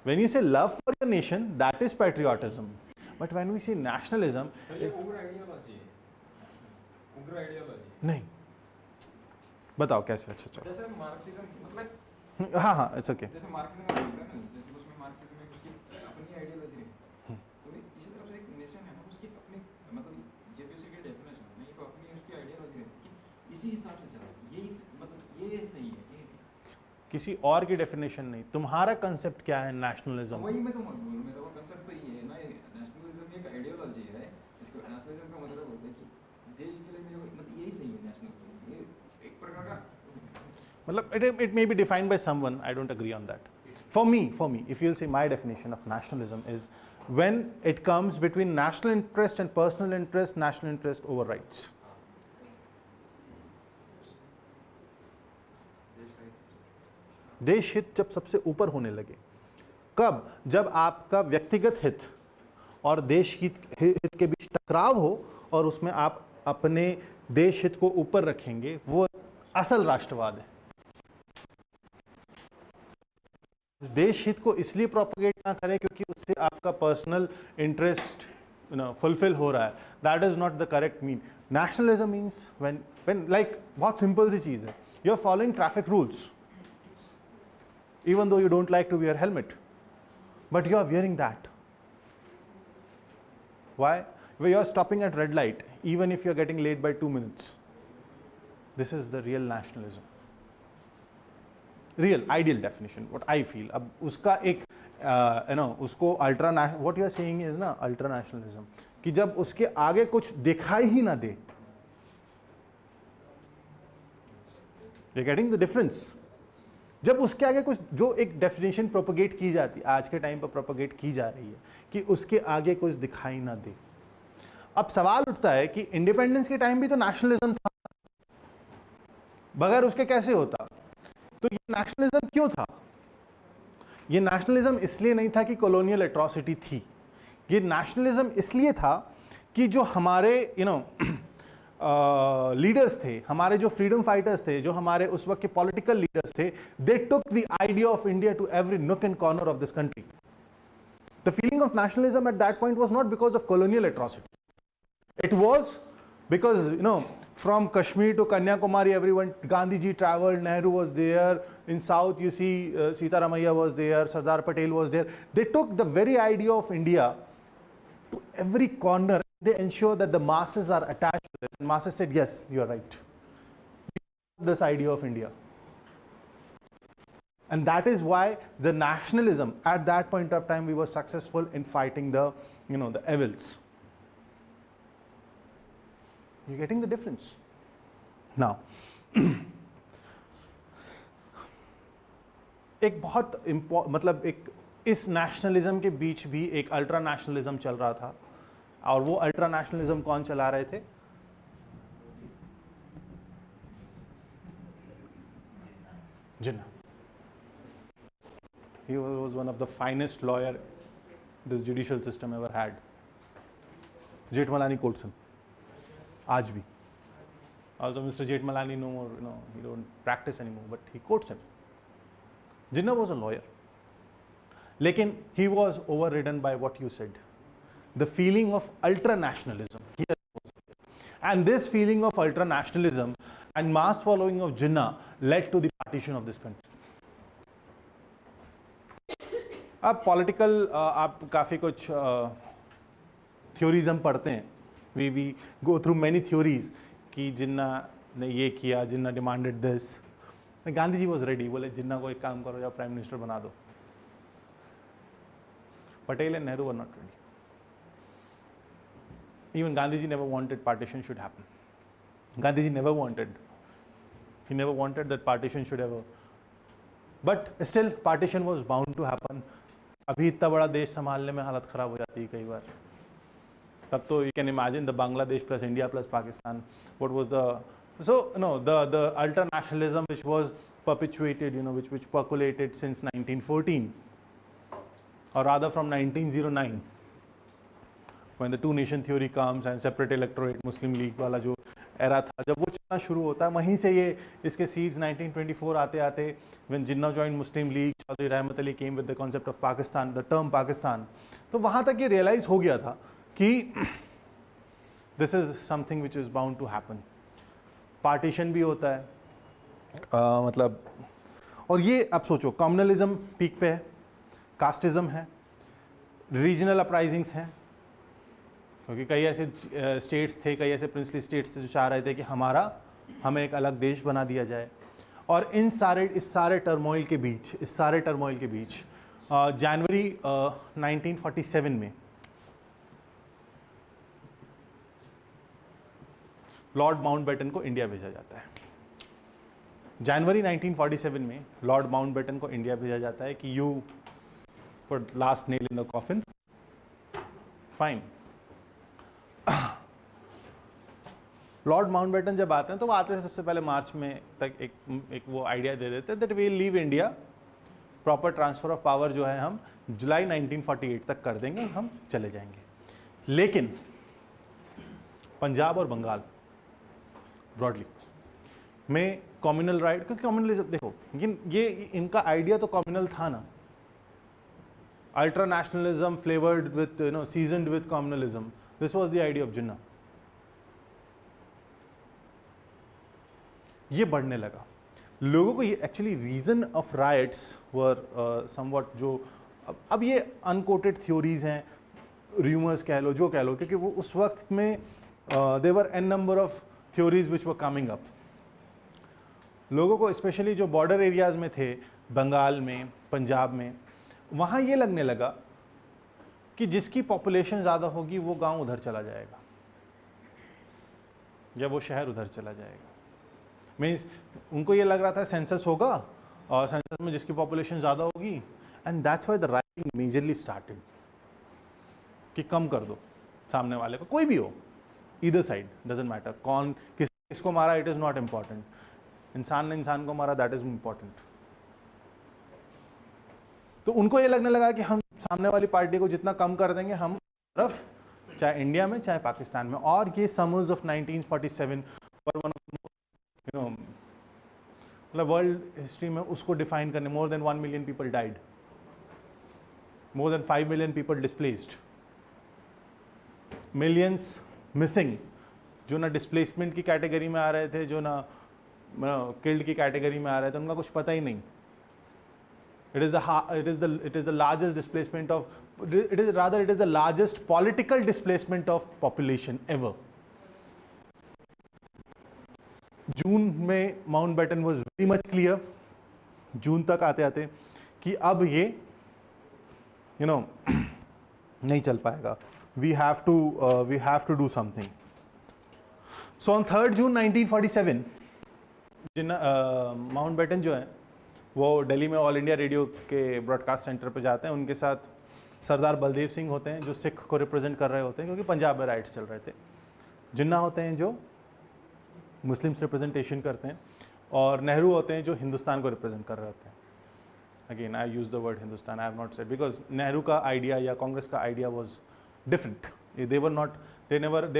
When you say love for your nation, that is patriotism. But when we say nationalism,
sir ये उग्र ideology है, उग्र ideology
नहीं. बताओ कैसे? अच्छा.
जैसे Marxism, मतलब
हाँ, it's okay.
जैसे मार्क्सिज्म का बोलते हैं ना, जैसे उसमें मार्क्सिज्म में उसकी अपनी आइडियोलॉजी है, तो इसी तरह से एक नेशन है ना, उसकी अपनी, मतलब जेपीसी की डेफिनेशन है, ये अपनी उसकी आइडियोलॉजी है कि इसी हिसाब से चला, ये मतलब ये सही है, ये
किसी और की डेफिनेशन नहीं. तुम्हारा कंसेप्ट क्या है नेशनलिज्म?
वही मैं तो मेरा वो कंसेप्ट तो ये है ना, नेशनलिज्म एक आइडियोलॉजी है. इसको नेशनलिज्म का मतलब होता है कि देश के लिए मेरे को मतलब यही सही है, नेशनल ये एक प्रकार का
मतलब it may be defined by someone. I don't agree on that. For me, if you'll say my definition of nationalism is when it comes between national interest and personal interest, national interest overrides. देश हित जब सबसे ऊपर होने लगे, कब? जब आपका व्यक्तिगत हित और देश हित के बीच टकराव हो और उसमें आप अपने देश हित को ऊपर रखेंगे, वो असल राष्ट्रवाद है. देश हित को इसलिए प्रोपगेट ना करें क्योंकि उससे आपका पर्सनल इंटरेस्ट फुलफिल हो रहा है. That is not the correct mean. Nationalism means when like बहुत सिंपल सी चीज है. You are following traffic rules even though you don't like to wear helmet, but you are wearing that. Why? Where you are stopping at red light even if you are getting late by 2 minutes. This is the real nationalism, real ideal definition, what I feel. अब उसका एक उसको ultra, what you are saying is ना ultra nationalism, कि जब उसके आगे कुछ दिखाई ही ना दे. You're getting the difference? जब उसके आगे कुछ, जो एक डेफिनेशन प्रोपगेट की जाती है, आज के टाइम पर प्रोपगेट की जा रही है, कि उसके आगे कुछ दिखाई ना दे. अब सवाल उठता है कि इंडिपेंडेंस के टाइम भी तो नेशनलिज्म था, बगैर उसके कैसे होता? तो ये नेशनलिज्म क्यों था? ये नेशनलिज्म इसलिए नहीं था कि कॉलोनियल एट्रॉसिटी थी. ये नेशनलिज्म इसलिए था कि जो हमारे लीडर्स थे, हमारे जो फ्रीडम फाइटर्स थे, जो हमारे उस वक्त के पॉलिटिकल लीडर्स थे, they took the idea of India to every nook and corner of this country. The feeling of nationalism at that point was not because of colonial atrocity. It was because from Kashmir to Kanyakumari, everyone, Gandhi ji traveled, Nehru was there. In South, you see Sitaramaiah was there, Sardar Patel was there. They took the very idea of India to every corner. They ensure that the masses are attached to this. And masses said, yes, you are right. This idea of India. And that is why the nationalism, at that point of time, we were successful in fighting the, the evils. You're getting the difference? Now, एक बहुत मतलब एक इस nationalism के बीच भी एक ultra nationalism चल रहा था. और वो अल्ट्रा नेशनलिज्म कौन चला रहे थे? Jinnah. He was one of the finest lawyer this judicial system ever had. Jethmalani quotes him. Aaj bhi. Also, Mr. Jethmalani no more, he don't practice anymore, but he quotes him. Jinnah was a lawyer. Lekin he was overridden by what you said, the feeling of ultra-nationalism. And this feeling of ultra-nationalism and mass following of Jinnah led to the partition of this country. अब political आप काफ़ी कुछ theories हम पढ़ते हैं, we go through many theories कि जिन्ना ने ये किया, Jinnah demanded this. Gandhi ji was ready, बोले जिन्ना को एक काम करो, या प्राइम मिनिस्टर बना दो. Patel and Nehru were not ready. Even Gandhiji never wanted partition should happen. Gandhiji never wanted. He never wanted that partition should ever. But still, partition was bound to happen. अभी इतना बड़ा देश संभालने में हालत ख़राब हो जाती है कई बार. तब तो you can imagine the Bangladesh plus India plus Pakistan. What was the the ultra nationalism which was perpetuated, which percolated since 1914, or rather from 1909. When the two nation theory comes and separate electorate, Muslim League वाला जो era था, जब वो चलना शुरू होता है, वहीं से ये इसके seeds 1924 आते आते when Jinnah joined Muslim League, Chaudhry Rahmat Ali came with the concept of Pakistan, the term Pakistan. तो वहाँ तक ये realize हो गया था कि this is something which is bound to happen. Partition भी होता है, मतलब, और ये आप सोचो communalism peak पे है, casteism है, regional uprisings हैं, क्योंकि कई ऐसे स्टेट्स थे, कई ऐसे प्रिंसली स्टेट्स थे जो चाह रहे थे कि हमें एक अलग देश बना दिया जाए. और इस सारे टर्मोइल के बीच जनवरी 1947 में लॉर्ड माउंटबेटन को इंडिया भेजा जाता है. जनवरी 1947 में लॉर्ड माउंटबेटन को इंडिया भेजा जाता है कि you put last nail in the coffin. Fine. Lord Mountbatten जब आते हैं तो वो आते हैं सबसे पहले मार्च में तक एक वो आइडिया दे देते हैं that we leave India, proper transfer of power जो है हम जुलाई 1948 तक कर देंगे, हम चले जाएंगे. लेकिन पंजाब और बंगाल ब्रॉडली में कम्युनल राइट, क्योंकि कम्युनलिज्म देखो, ये इनका आइडिया तो कम्युनल था ना, ultra nationalism flavoured with seasoned with communalism. This was the idea of Jinnah. ये बढ़ने लगा लोगों को. ये actually reason of riots were somewhat, जो अब ये अनकोटेड थ्योरीज हैं, र्यूमर्स कह लो, जो कह लो, क्योंकि वो उस वक्त में there were an number of theories which were coming up. लोगों को स्पेशली जो बॉर्डर एरियाज में थे, बंगाल में, पंजाब में, वहाँ ये लगने लगा कि जिसकी पॉपुलेशन ज़्यादा होगी वो गांव उधर चला जाएगा या वो शहर उधर चला जाएगा. मीन्स उनको ये लग रहा था सेंसस होगा और सेंसस में जिसकी पॉपुलेशन ज़्यादा होगी, and that's why the writing majorly started कि कम कर दो सामने वाले को, कोई भी हो, ईदर साइड, डजेंट मैटर कौन किसको मारा, इट इज़ नॉट इम्पॉर्टेंट. इंसान ने इंसान को मारा, दैट इज़ इम्पॉर्टेंट. तो उनको ये लगने लगा कि हम सामने वाली पार्टी को जितना कम कर देंगे हम तरफ, चाहे इंडिया में चाहे पाकिस्तान में. और ये summers of 1947 were one of मतलब वर्ल्ड हिस्ट्री में उसको डिफाइन करने. More than 1 million people died, more than 5 million people displaced, millions missing, जो ना डिस्प्लेसमेंट की कैटेगरी में आ रहे थे, जो ना किल्ड की कैटेगरी में आ रहे थे, उनका कुछ पता ही नहीं. It is the largest displacement of, it is the largest political displacement of population ever. जून में Mountbatten was very much clear, जून तक आते आते, कि अब ये नहीं चल पाएगा. We have to do something. So on 3 June 1947 Mountbatten जो है वो दिल्ली में ऑल इंडिया रेडियो के ब्रॉडकास्ट सेंटर पर जाते हैं. उनके साथ सरदार बलदेव सिंह होते हैं जो सिख को रिप्रेजेंट कर रहे होते हैं, क्योंकि पंजाब में राइट्स चल रहे थे. जिन्ना होते हैं जो मुस्लिम्स रिप्रेजेंटेशन करते हैं. और नेहरू होते हैं जो हिंदुस्तान को रिप्रेजेंट कर रहे होते हैं. Again I use the word Hindustan, I have not said, because Nehru का आइडिया या कांग्रेस का idea was different. They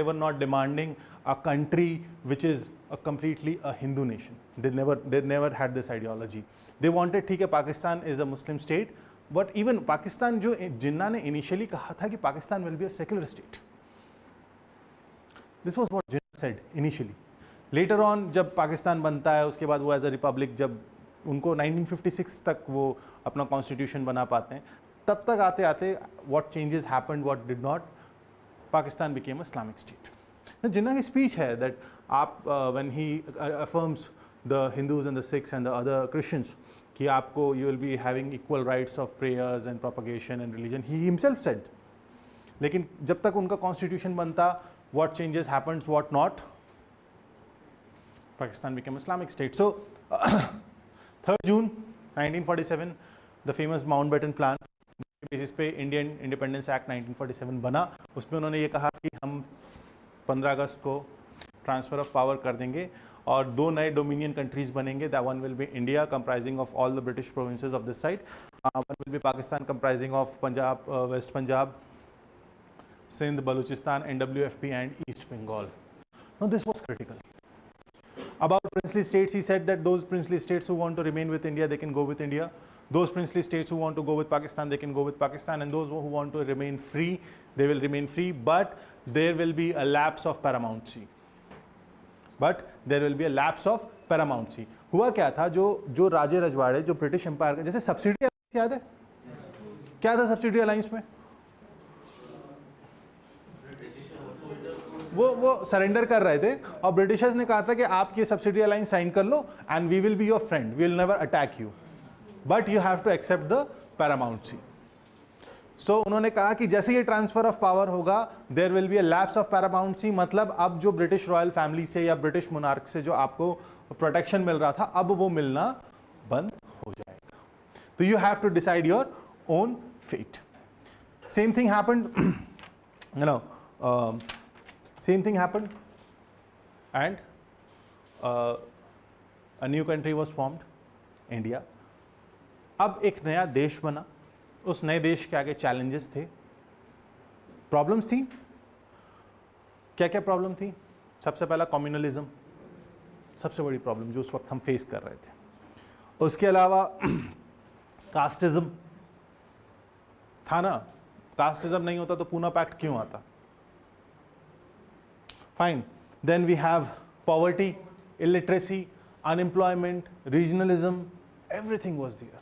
were not demanding a country which is a completely a Hindu nation. They never had this ideology. They wanted, ठीक है, Pakistan is a Muslim state, but even Pakistan, जो जिन्ना ने initially कहा था कि Pakistan will be a secular state. This was what Jinnah said initially. Later on, जब पाकिस्तान बनता है, उसके बाद वो as a republic, जब उनको 1956 तक वो अपना constitution बना पाते हैं, तब तक आते आते what changes happened, what did not, Pakistan became Islamic state. जिन्ना की speech है that आप when he affirms the Hindus and the Sikhs and the other Christians कि आपको you will be having equal rights of prayers and propagation and religion, he himself said. लेकिन जब तक उनका constitution बनता, what changes happened, what not, Pakistan became Islamic state. So 3rd June 1947 the famous Mountbatten plan basis पे Indian Independence act 1947 बना. उसमें उन्होंने ये कहा कि हम 15 अगस्त को ट्रांसफ़र ऑफ पावर कर देंगे और 2 नए डोमिनियन कंट्रीज़ बनेंगे. That one will be India comprising of all the British provinces of this side, one will be Pakistan comprising of Punjab, West Punjab, Sindh, Balochistan, NWFP and East Bengal. Now this was critical. About princely states, he said that those princely states who want to remain with India, they can go with India. Those princely states who want to go with Pakistan, they can go with Pakistan, and those who want to remain free, they will remain free, but there will be a lapse of paramountcy. But there will be a lapse of paramountcy. हुआ क्या था, जो राजे रजवाड़े, जो British empire का, जैसे subsidy alliance याद है, क्या था सब्सिडी अलायंस में, वो सरेंडर कर रहे थे और ब्रिटिशर्स ने कहा था कि आप ये सब्सिडी अलायंस साइन कर लो and we will be your friend, we will never attack you, but you have to accept the paramountcy. So उन्होंने कहा कि जैसे ये ट्रांसफर ऑफ पावर होगा, there will be a lapse of paramountcy, मतलब अब जो ब्रिटिश रॉयल फैमिली से या ब्रिटिश मोनार्क से जो आपको प्रोटेक्शन मिल रहा था, अब वो मिलना बंद हो जाएगा. तो you have to decide your own fate. Same thing happened, you know, same thing happened and a new country was formed, India. अब एक नया देश बना. उस नए देश के आगे चैलेंजेस थे, प्रॉब्लम्स थी. क्या क्या प्रॉब्लम थी? सबसे पहला कम्युनलिज्म, सबसे बड़ी प्रॉब्लम जो उस वक्त हम फेस कर रहे थे. उसके अलावा कास्टिज्म था ना. कास्टिज्म नहीं होता तो पूना पैक्ट क्यों आता? Fine. Then we have poverty, illiteracy, unemployment, regionalism, everything was there.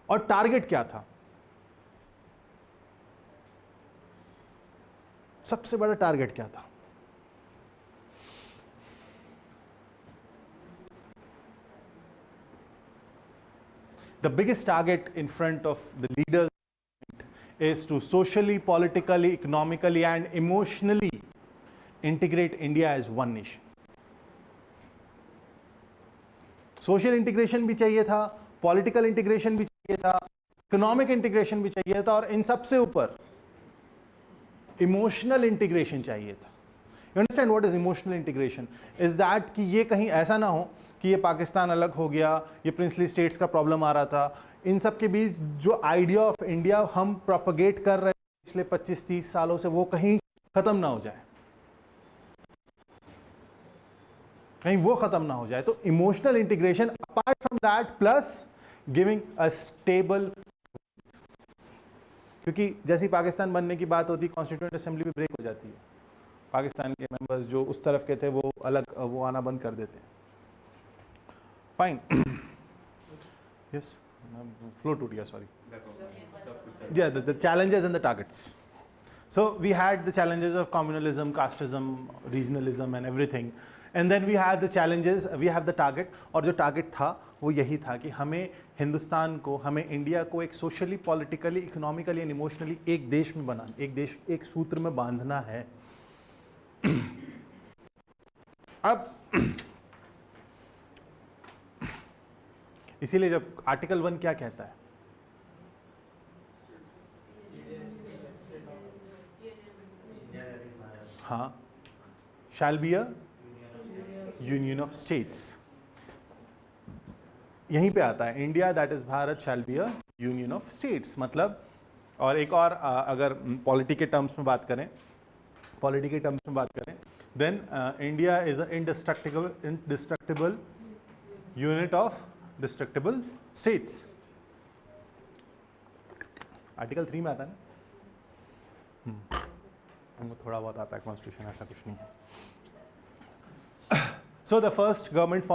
और टारगेट क्या था? सबसे बड़ा टारगेट क्या था? The biggest target in front of the leaders is to socially, politically, economically and emotionally integrate India as one nation. Social integration भी चाहिए था, पॉलिटिकल इंटीग्रेशन भी चाहिए था, इकोनॉमिक इंटीग्रेशन भी चाहिए था और इन सबसे ऊपर इमोशनल इंटीग्रेशन चाहिए था. You understand what is emotional integration? Is that कि ये कहीं ऐसा ना हो कि ये पाकिस्तान अलग हो गया, ये प्रिंसली स्टेट्स का प्रॉब्लम आ रहा था. इन सब के बीच जो आइडिया ऑफ इंडिया हम प्रोपगेट कर रहे हैं पिछले 25-30 सालों से, वो कहीं खत्म ना हो जाए, कहीं वो खत्म ना हो जाए. तो emotional integration, apart from that plus giving a stable, क्योंकि जैसी पाकिस्तान बनने की बात होती, कॉन्स्टिट्यूएंट असेंबली भी ब्रेक हो जाती है, पाकिस्तान के मेंबर्स जो उस तरफ के थे वो अलग, वो आना बंद कर देते हैं. फाइन. यस, फ्लो टूट गया, sorry. Yeah, the challenges and the targets. So we had the challenges of communalism, casteism, regionalism and everything. And then we had the challenges, we have the target. और जो target था वो यही था कि हमें हिंदुस्तान को, हमें इंडिया को एक socially, politically, economically and emotionally एक देश में बनाना, एक देश, एक सूत्र में बांधना है. अब इसीलिए जब आर्टिकल 1 क्या कहता है? हाँ, shall be a union of states. यहीं पे आता है India that is Bharat shall be a union of states, मतलब और एक और अगर पॉलिटी के टर्म्स में बात करें, then India is a indestructible unit of destructible states. Article 3 में आता है ना, हमको थोड़ा बहुत आता है कॉन्स्टिट्यूशन, ऐसा कुछ नहीं है। So the first government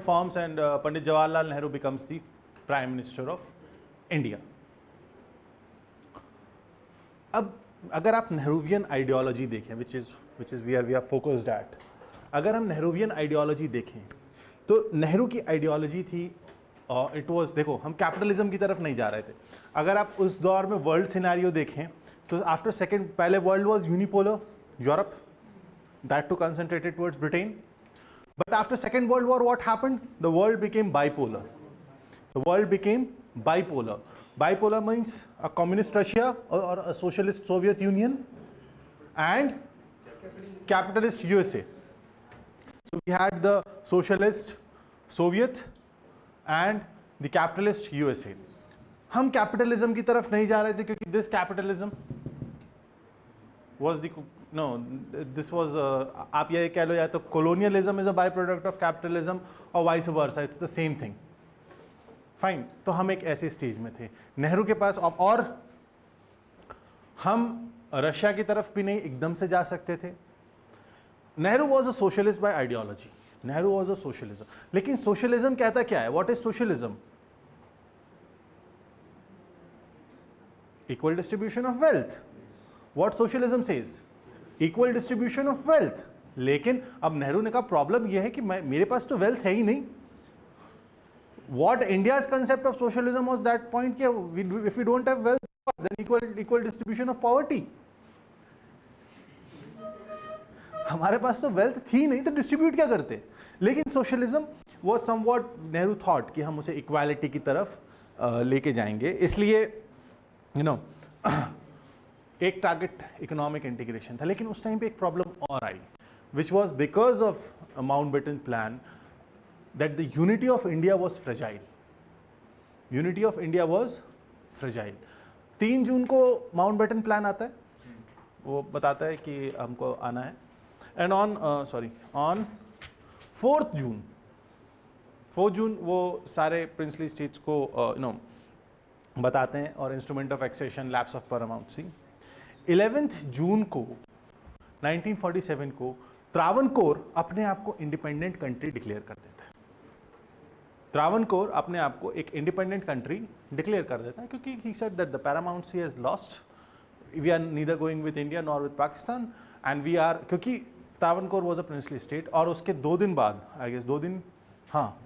forms and Pandit Jawaharlal Nehru becomes the Prime Minister of India. अब अगर आप नेहरूवियन आइडियोलॉजी देखें, which is we are focused at, अगर हम नेहरूवियन आइडियोलॉजी देखें तो नेहरू की आइडियोलॉजी थी इट वाज, देखो हम कैपिटलिज्म की तरफ नहीं जा रहे थे। अगर आप उस दौर में वर्ल्ड सिनेरियो देखें तो आफ्टर सेकेंड, पहले world was unipolar, Europe that too concentrated towards Britain. But after Second World War, what happened? The world became bipolar. Bipolar means a communist Russia or a socialist Soviet Union and capitalist USA. So we had the socialist Soviet and the capitalist USA. हम capitalism की तरफ नहीं जा रहे थे क्योंकि this capitalism was this was आप ये कह लो या तो colonialism is a byproduct of capitalism और vice versa, it's the same thing. Fine, तो हम एक ऐसे स्टेज में थे नेहरू के पास, और हम रशिया की तरफ भी नहीं एकदम से जा सकते थे। Nehru was a socialist by ideology, Nehru was a socialism, लेकिन सोशलिज्म कहता क्या है? What is socialism? Equal distribution of wealth. What socialism says? Equal distribution of wealth. लेकिन अब नेहरू ने कहा प्रॉब्लम यह है कि मेरे पास तो वेल्थ है ही नहीं। What India's concept of socialism was that point कि if we don't have wealth, then equal distribution of poverty. हमारे पास तो वेल्थ थी नहीं तो डिस्ट्रीब्यूट क्या करते? लेकिन socialism was somewhat Nehru thought कि हम उसे इक्वालिटी की तरफ लेके जाएंगे, इसलिए एक टारगेट इकोनॉमिक इंटीग्रेशन था। लेकिन उस टाइम पे एक प्रॉब्लम और आई, which was because of Mountbatten plan, that the unity of India was fragile. Unity of India was fragile. 3 जून को माउंटबेटन प्लान आता है, वो बताता है कि हमको आना है, एंड ऑन 4th जून वो सारे प्रिंसली स्टेट्स को बताते हैं और instrument of accession, lapse of paramountcy. 11th जून को 1947 को त्रावणकोर अपने आप को इंडिपेंडेंट कंट्री डिक्लेयर कर देता है। त्रावणकोर अपने आप को एक इंडिपेंडेंट कंट्री डिक्लेयर कर देता है क्योंकि he said that the paramountcy has lost, we are neither going with India nor with Pakistan and we are, क्योंकि Travancore was a princely state, और उसके 2 दिन बाद, I guess 2 दिन, हाँ,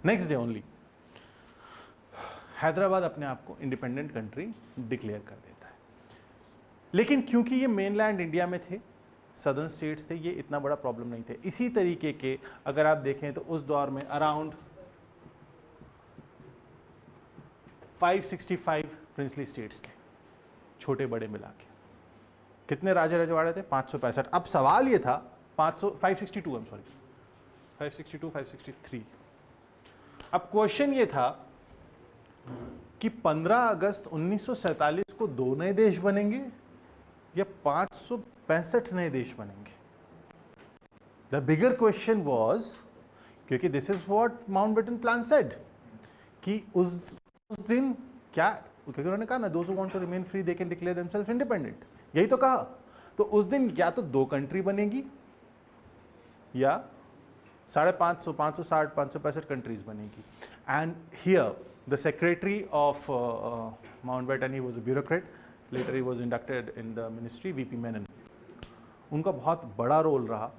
नेक्स्ट डे ओनली हैदराबाद अपने आप को इंडिपेंडेंट कंट्री डिक्लेयर कर देता है। लेकिन क्योंकि ये मेनलैंड इंडिया में थे, सदर्न स्टेट्स थे, ये इतना बड़ा प्रॉब्लम नहीं थे। इसी तरीके के अगर आप देखें तो उस दौर में अराउंड 565 प्रिंसली स्टेट्स थे, छोटे बड़े मिला के। कितने राजे रजवाड़े थे? 565। अब सवाल ये था 562, 563। अब क्वेश्चन ये था कि 15 अगस्त 1947 को 2 नए देश बनेंगे या 565 नए देश बनेंगे? द बिगर क्वेश्चन वॉज, क्योंकि this is what Mountbatten plan said, कि उस दिन क्या, क्योंकि उन्होंने कहा ना, those who want to remain free they can declare themselves independent, यही तो कहा। तो उस दिन या तो 2 कंट्री बनेगी या 550, 560, 565 कंट्रीज बनेगी। And here the secretary of Mountbatten, he was a bureaucrat, later he was inducted in the ministry, VP Menon. उनका बहुत बड़ा रोल रहा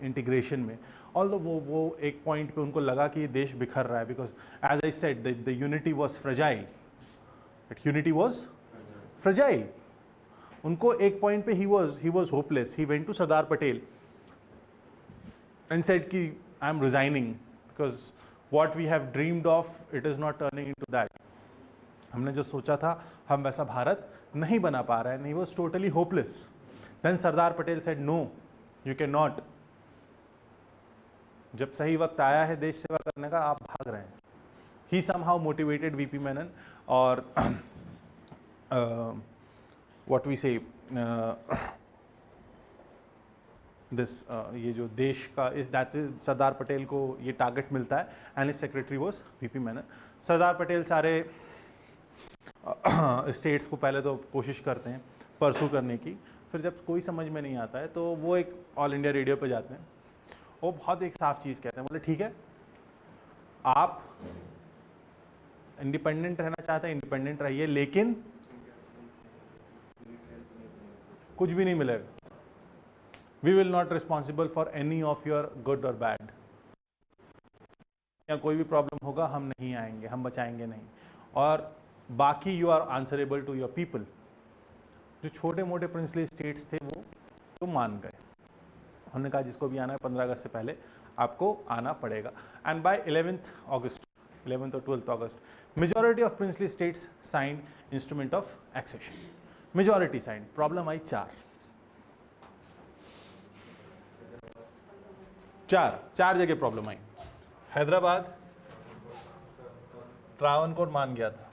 इंटीग्रेशन में। ऑल्दो वो एक पॉइंट पे उनको लगा कि ये देश बिखर रहा है, because as I said the unity was fragile, unity was fragile. उनको एक पॉइंट पे he was hopeless, he went to Sardar Patel and said कि I am resigning because what we have dreamed of it is not turning into that. हमने जो सोचा था हम वैसा भारत नहीं बना पा रहे हैं, he was totally hopeless. Then Sardar Patel said no, you can not जब सही वक्त आया है देश सेवा करने का, आप भाग रहे हैं. He somehow motivated VP Menon, और what we say, this ये जो देश का इस सरदार पटेल को ये टारगेट मिलता है, एंड इस secretary was VP Menon. Sardar Patel सारे स्टेट्स को पहले तो कोशिश करते हैं परसू करने की, फिर जब कोई समझ में नहीं आता है तो वो एक ऑल इंडिया रेडियो पे जाते हैं, वो बहुत एक साफ चीज़ कहते हैं, बोले ठीक है आप इंडिपेंडेंट रहना चाहते हैं, इंडिपेंडेंट रहिए, लेकिन कुछ भी नहीं मिलेगा. We will not responsible for any of your good और बैड. या कोई भी प्रॉब्लम होगा हम नहीं आएंगे, हम बचाएंगे नहीं. और बाकी you are answerable to your people. जो छोटे मोटे प्रिंसली स्टेट्स थे वो तो मान गए. उन्होंने कहा जिसको भी आना है 15 अगस्त से पहले आपको आना पड़ेगा. एंड बाय 11th और 12th August, majority of princely states signed instrument of accession. Majority signed. Problem आई चार जगह प्रॉब्लम आई. हैदराबाद ट्रावनकोर मान गया था,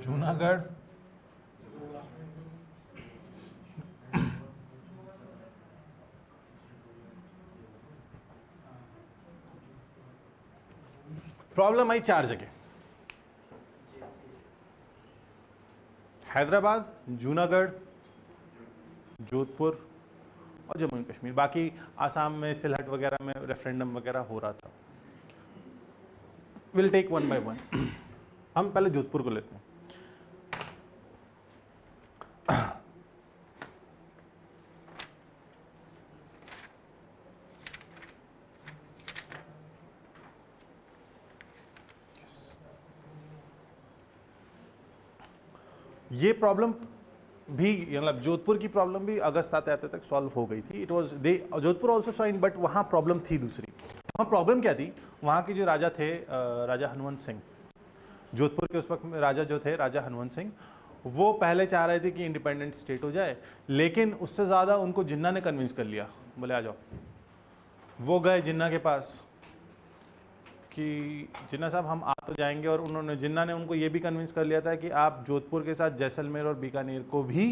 जूनागढ़ प्रॉब्लम आई 4 जगह. हैदराबाद, जूनागढ़, जोधपुर और जम्मू एंड कश्मीर. बाकी आसाम में सिलहट वगैरह में रेफरेंडम वगैरह हो रहा था. Will take one by one. हम पहले जोधपुर को लेते हैं. ये प्रॉब्लम भी, मतलब जोधपुर की प्रॉब्लम भी अगस्त आते आते तक सॉल्व हो गई थी. It was they Jodhpur also sign, but वहाँ प्रॉब्लम थी दूसरी. वहाँ प्रॉब्लम क्या थी, वहाँ के जो राजा थे राजा हनुमंत सिंह, जोधपुर के उस वक्त में राजा जो थे राजा हनुमंत सिंह, वो पहले चाह रहे थे कि इंडिपेंडेंट स्टेट हो जाए, लेकिन उससे ज़्यादा उनको जिन्ना ने कन्विंस कर लिया. बोले आ जाओ. वो गए जिन्ना के पास कि जिन्ना साहब हम आ तो जाएंगे, और उन्होंने जिन्ना ने उनको ये भी कन्विंस कर लिया था कि आप जोधपुर के साथ जैसलमेर और बीकानेर को भी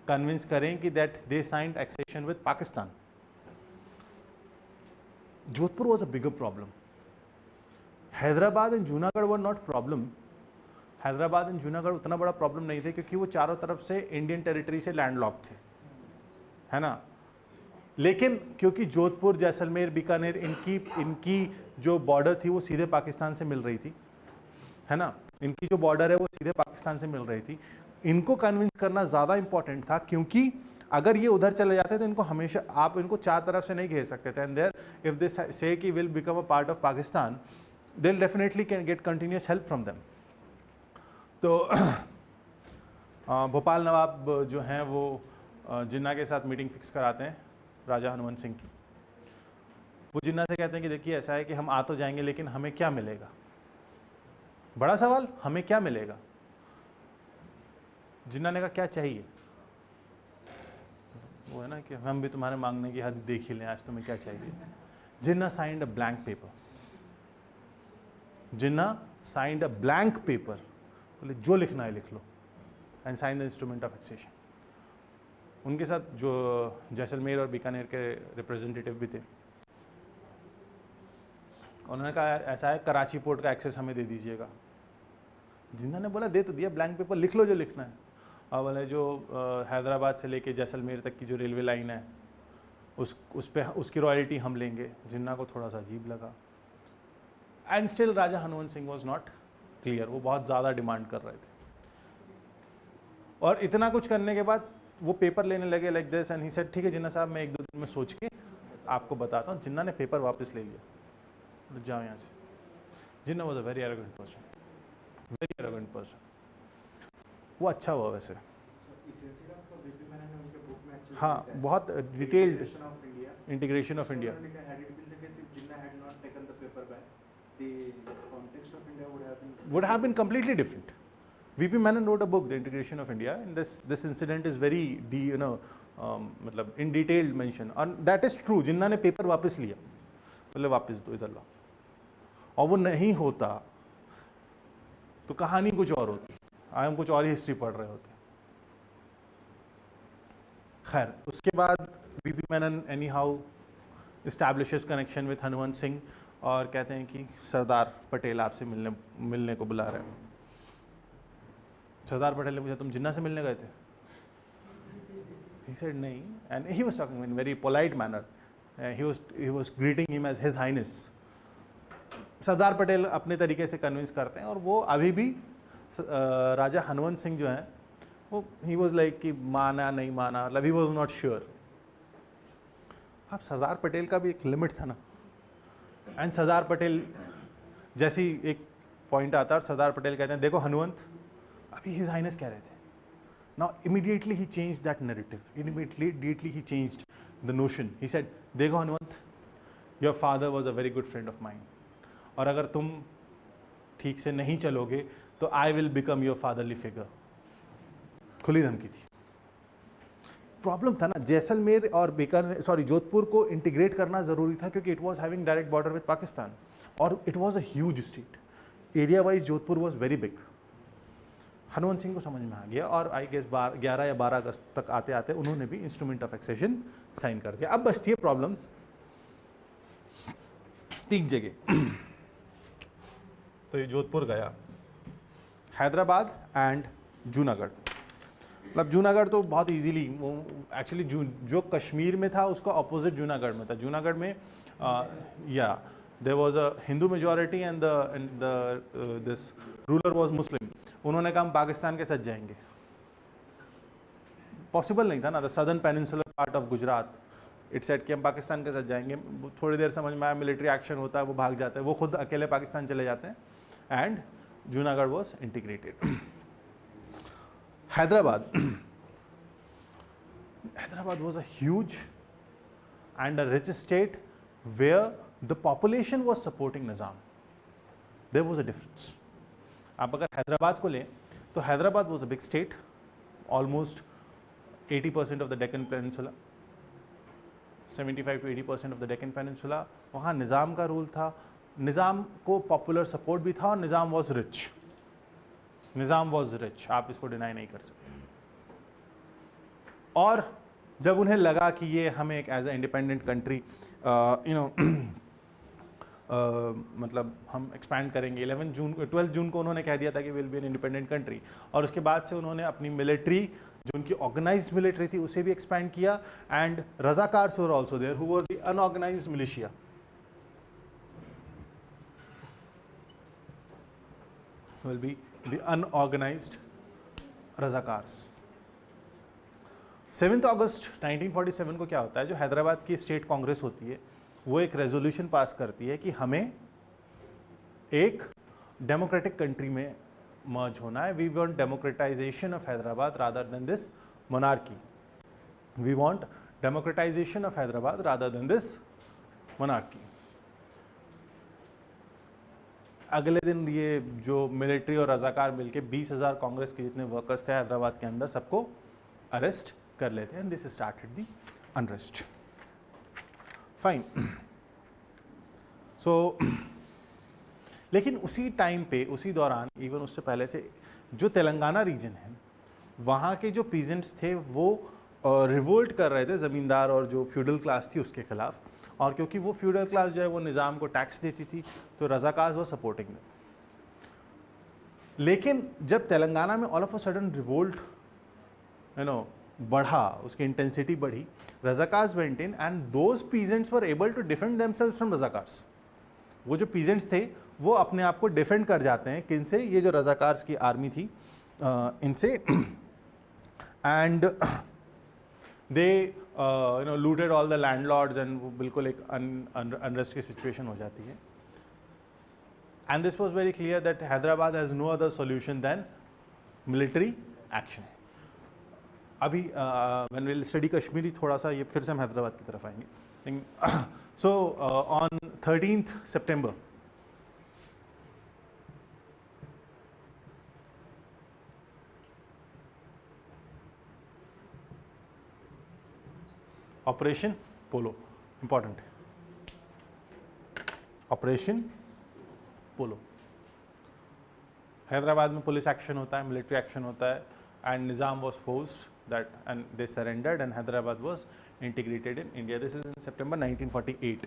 कन्विंस करें कि that they signed accession with Pakistan. Jodhpur was a bigger problem. Hyderabad and Junagadh were not problem. Hyderabad and Junagadh उतना बड़ा प्रॉब्लम नहीं थे क्योंकि वो चारों तरफ से इंडियन टेरिटरी से लैंडलॉक थे, है ना. लेकिन क्योंकि जोधपुर, जैसलमेर, बीकानेर, इनकी जो बॉर्डर थी वो सीधे पाकिस्तान से मिल रही थी, है ना. इनकी जो बॉर्डर है वो सीधे पाकिस्तान से मिल रही थी. इनको कन्विंस करना ज़्यादा इंपॉर्टेंट था, क्योंकि अगर ये उधर चले जाते तो इनको हमेशा, आप इनको चार तरफ से नहीं घेर सकते थे. एंड देयर इफ दे से कि will become a part of Pakistan, they will definitely can get continuous help from them. तो भोपाल नवाब जो हैं वो जिन्ना के साथ मीटिंग फिक्स कराते हैं राजा हनुमंत सिंह की. वो जिन्ना से कहते हैं कि देखिए ऐसा है कि हम आ तो जाएंगे, लेकिन हमें क्या मिलेगा. बड़ा सवाल, हमें क्या मिलेगा. जिन्ना ने कहा क्या चाहिए. वो है ना कि हम भी तुम्हारे मांगने की हद देख ही लें, आज तुम्हें क्या चाहिए. Jinnah signed a blank paper. Jinnah signed a blank paper. बोले जो लिखना है लिख लो, and sign the instrument of accession. उनके साथ जो जैसलमेर और बीकानेर के रिप्रेजेंटेटिव भी थे, उन्होंने कहा ऐसा है कराची पोर्ट का एक्सेस हमें दे दीजिएगा. जिन्ना ने बोला दे तो दिया, ब्लैंक पेपर लिख लो जो लिखना है. और बोले जो हैदराबाद से लेके जैसलमेर तक की जो रेलवे लाइन है उस पे उसकी रॉयल्टी हम लेंगे. जिन्ना को थोड़ा सा अजीब लगा. And still Raja Hanumant Singh was not clear. वो बहुत ज़्यादा डिमांड कर रहे थे. और इतना कुछ करने के बाद वो पेपर लेने लगे like this, and he said ठीक है जिन्ना साहब मैं 1-2 दिन में सोच के आपको बताता हूँ. जिन्ना ने पेपर वापस ले लिया. जाओ यहाँ से. Jinnah was a very arrogant person, very arrogant person. वो अच्छा हुआ वैसे. हाँ, बहुत detailed integration of India. would have been completely different. VP Menon wrote a book, The Integration of India, and this incident is very मतलब in detailed mention, and that is true. जिन्ना ने paper वापस लिया, बोले वापस दो, इधर लाओ, और वो नहीं होता तो कहानी कुछ और होती, हम कुछ और ही हिस्ट्री पढ़ रहे होते। खैर, उसके बाद VP Menon anyhow establishes connection with Hanwant Singh और कहते हैं कि सरदार पटेल आपसे मिलने को बुला रहे हैं। सरदार पटेल ने पूछा, तुम जिन्ना से मिलने गए थे? He said नहीं, and he was talking in very polite manner. He was greeting him as His Highness. Sardar Patel अपने तरीके से कन्विंस करते हैं, और वो अभी भी राजा हनुवंत सिंह जो हैं वो ही वॉज लाइक कि माना नहीं माना, मतलब ही वॉज नॉट श्योर। अब सरदार पटेल का भी एक लिमिट था ना, एंड सरदार पटेल जैसी एक पॉइंट आता है और सरदार पटेल कहते हैं देखो हनुवंत, अभी हिज हाइनेस कह रहे थे। Now immediately he changed that narrative, immediately he changed the notion. He said, देखो Hanwant, your father was a very good friend of mine, और अगर तुम ठीक से नहीं चलोगे तो I will become your fatherly figure। खुली धमकी थी। प्रॉब्लम था ना, जैसलमेर और जोधपुर को इंटीग्रेट करना ज़रूरी था क्योंकि it was having direct border with Pakistan, और it was a huge state. Area wise Jodhpur was very big. Hanwant Singh को समझ में आ गया, और आई गेस 11 या 12 अगस्त तक आते आते उन्होंने भी इंस्ट्रूमेंट ऑफ एक्सेशन साइन कर दिया। अब बचती है प्रॉब्लम 3 जगह। तो ये जोधपुर गया, हैदराबाद एंड जूनागढ़। मतलब जूनागढ़ तो बहुत इजीली, वो एक्चुअली जो कश्मीर में था उसका अपोजिट जूनागढ़ में था। जूनागढ़ में या there was a Hindu majority and this ruler was Muslim. उन्होंने कहा हम पाकिस्तान के साथ जाएंगे, पॉसिबल नहीं था ना। The southern peninsular part of Gujarat, it said कि हम पाकिस्तान के साथ जाएंगे। थोड़ी देर समझ में आया, मिलिट्री एक्शन होता है, वो भाग जाते हैं, वो खुद अकेले पाकिस्तान चले जाते हैं, and Junagadh was integrated. Hyderabad was a huge and a rich state where the population was supporting Nizam. There was a difference. आप अगर हैदराबाद को लें तो Hyderabad was a big state, almost 80% of the Deccan Peninsula, 75 to 80% of the Deccan Peninsula. वहाँ निज़ाम का rule था, निज़ाम को popular support भी था, और Nizam was rich. Nizam was rich, आप इसको डिनाई नहीं कर सकते। और जब उन्हें लगा कि ये हमें एक एज ए इंडिपेंडेंट कंट्री मतलब हम एक्सपैंड करेंगे, 12 जून को उन्होंने कह दिया था कि will be an independent country, और उसके बाद से उन्होंने अपनी मिलिट्री, जो उनकी ऑर्गेनाइज्ड मिलिट्री थी, उसे भी एक्सपैंड किया, and Razakars were also there who were the unorganised militia. Will be the unorganised Razakars. 7 अगस्त 1947 को क्या होता है, जो हैदराबाद की स्टेट कांग्रेस होती है वो एक रेजोल्यूशन पास करती है कि हमें एक डेमोक्रेटिक कंट्री में मर्ज होना है। We want democratisation of Hyderabad rather than this monarchy. We want democratisation of Hyderabad rather than this monarchy. अगले दिन ये जो मिलिट्री और रजाकार मिलके 20,000 कांग्रेस के जितने वर्कर्स थे हैदराबाद के अंदर, सबको अरेस्ट कर लेते हैं। This started the unrest. Fine. So लेकिन उसी टाइम पे, उसी दौरान, इवन उससे पहले से, जो तेलंगाना रीजन है वहाँ के जो पीजेंट्स थे वो रिवोल्ट कर रहे थे ज़मींदार और जो फ्यूडल क्लास थी उसके खिलाफ। और क्योंकि वो फ्यूडल क्लास जो है वो निज़ाम को टैक्स देती थी, तो रजाकार्स वो सपोर्टिंग देम। लेकिन जब तेलंगाना में all of a sudden revolt बढ़ा, उसकी इंटेंसिटी बढ़ी, Razakars went in and those peasants were able to defend themselves from Razakars. वो जो पीजेंट्स थे वो अपने आप को डिफेंड कर जाते हैं, किनसे? ये जो रजाकार्स की आर्मी थी इनसे। And they looted all the landlords, and वो बिल्कुल एक अनरेस्ट की सिचुएशन हो जाती है। And this was very clear that Hyderabad has no other solution than military action. अभी व्हेन विल स्टडी कश्मीरी, थोड़ा सा ये फिर से हम हैदराबाद की तरफ आएंगे। So on 13th September operation polo, important है। ऑपरेशन पोलो। हैदराबाद में पुलिस एक्शन होता है, मिलिट्री एक्शन होता है, and Nizam was forced that and they surrendered and Hyderabad was integrated in India. This is in September 1948।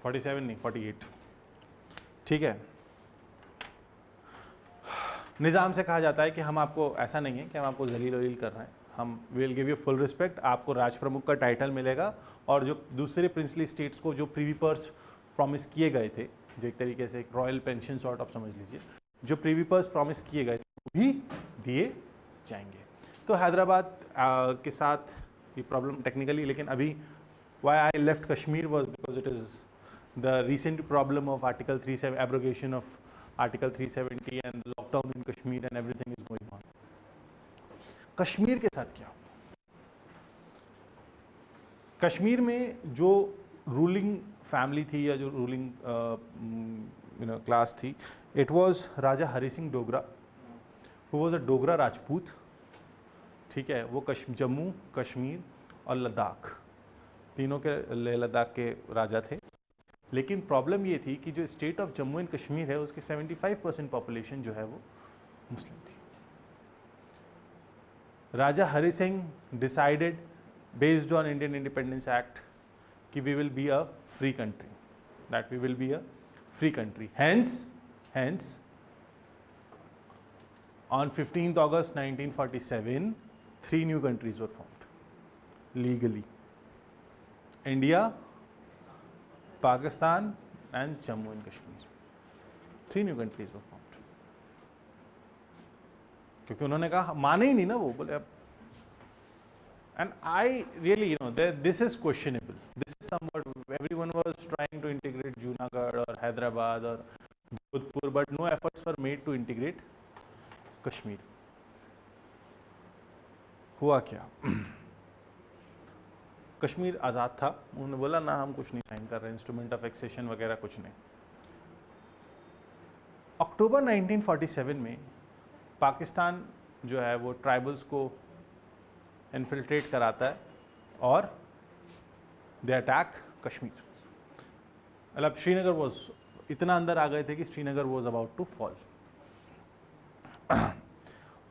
47 नहीं, 48। ठीक है। निज़ाम से कहा जाता है कि हम आपको, ऐसा नहीं है कि हम आपको जलील वलील कर रहे हैं, हम will give you full respect, आपको राज प्रमुख का टाइटल मिलेगा, और जो दूसरे प्रिंसली स्टेट्स को जो प्रीवी पर्स प्रॉमिस किए गए थे, जो एक तरीके से एक रॉयल पेंशन सॉर्ट ऑफ समझ लीजिए, जो प्रीवी पर्स प्रॉमिस किए गए थे वो भी दिए जाएंगे। तो हैदराबाद के साथ ये प्रॉब्लम टेक्निकली, लेकिन अभी why I left Kashmir was because it is the recent problem of Article 37, abrogation of Article 370 and lockdown in Kashmir and everything is going on. Kashmir के साथ क्या? कश्मीर में जो रूलिंग फैमिली थी या जो रूलिंग क्लास थी, it was Raja Hari Singh Dogra, who was a Dogra Rajput. ठीक है, वो जम्मू, कश्मीर और लद्दाख, तीनों के लेह लद्दाख के राजा थे। लेकिन प्रॉब्लम ये थी कि जो state of Jammu and Kashmir है उसकी 75% पॉपुलेशन जो है वो मुस्लिम थी। Raja Hari Singh decided based on Indian Independence Act कि we will be a free country, that we will be a free country. Hence on 15th August 1947 3 new countries were formed legally: India, Pakistan and Jammu and Kashmir. 3 new countries were formed. क्योंकि उन्होंने कहा, माने ही नहीं ना वो, बोले अब। And I really, this is questionable. This is somewhat, everyone was trying to integrate Junagadh or Hyderabad or Jodhpur, but no efforts were made to integrate Kashmir. हुआ क्या? कश्मीर आज़ाद था, उन्होंने बोला ना हम कुछ नहीं साइन कर रहे, इंस्ट्रूमेंट ऑफ एक्सेशन वगैरह कुछ नहीं। अक्टूबर 1947 में पाकिस्तान जो है वो ट्राइबल्स को इन्फिल्ट्रेट कराता है और दे अटैक कश्मीर। मतलब श्रीनगर वॉज, इतना अंदर आ गए थे कि Srinagar was about to fall.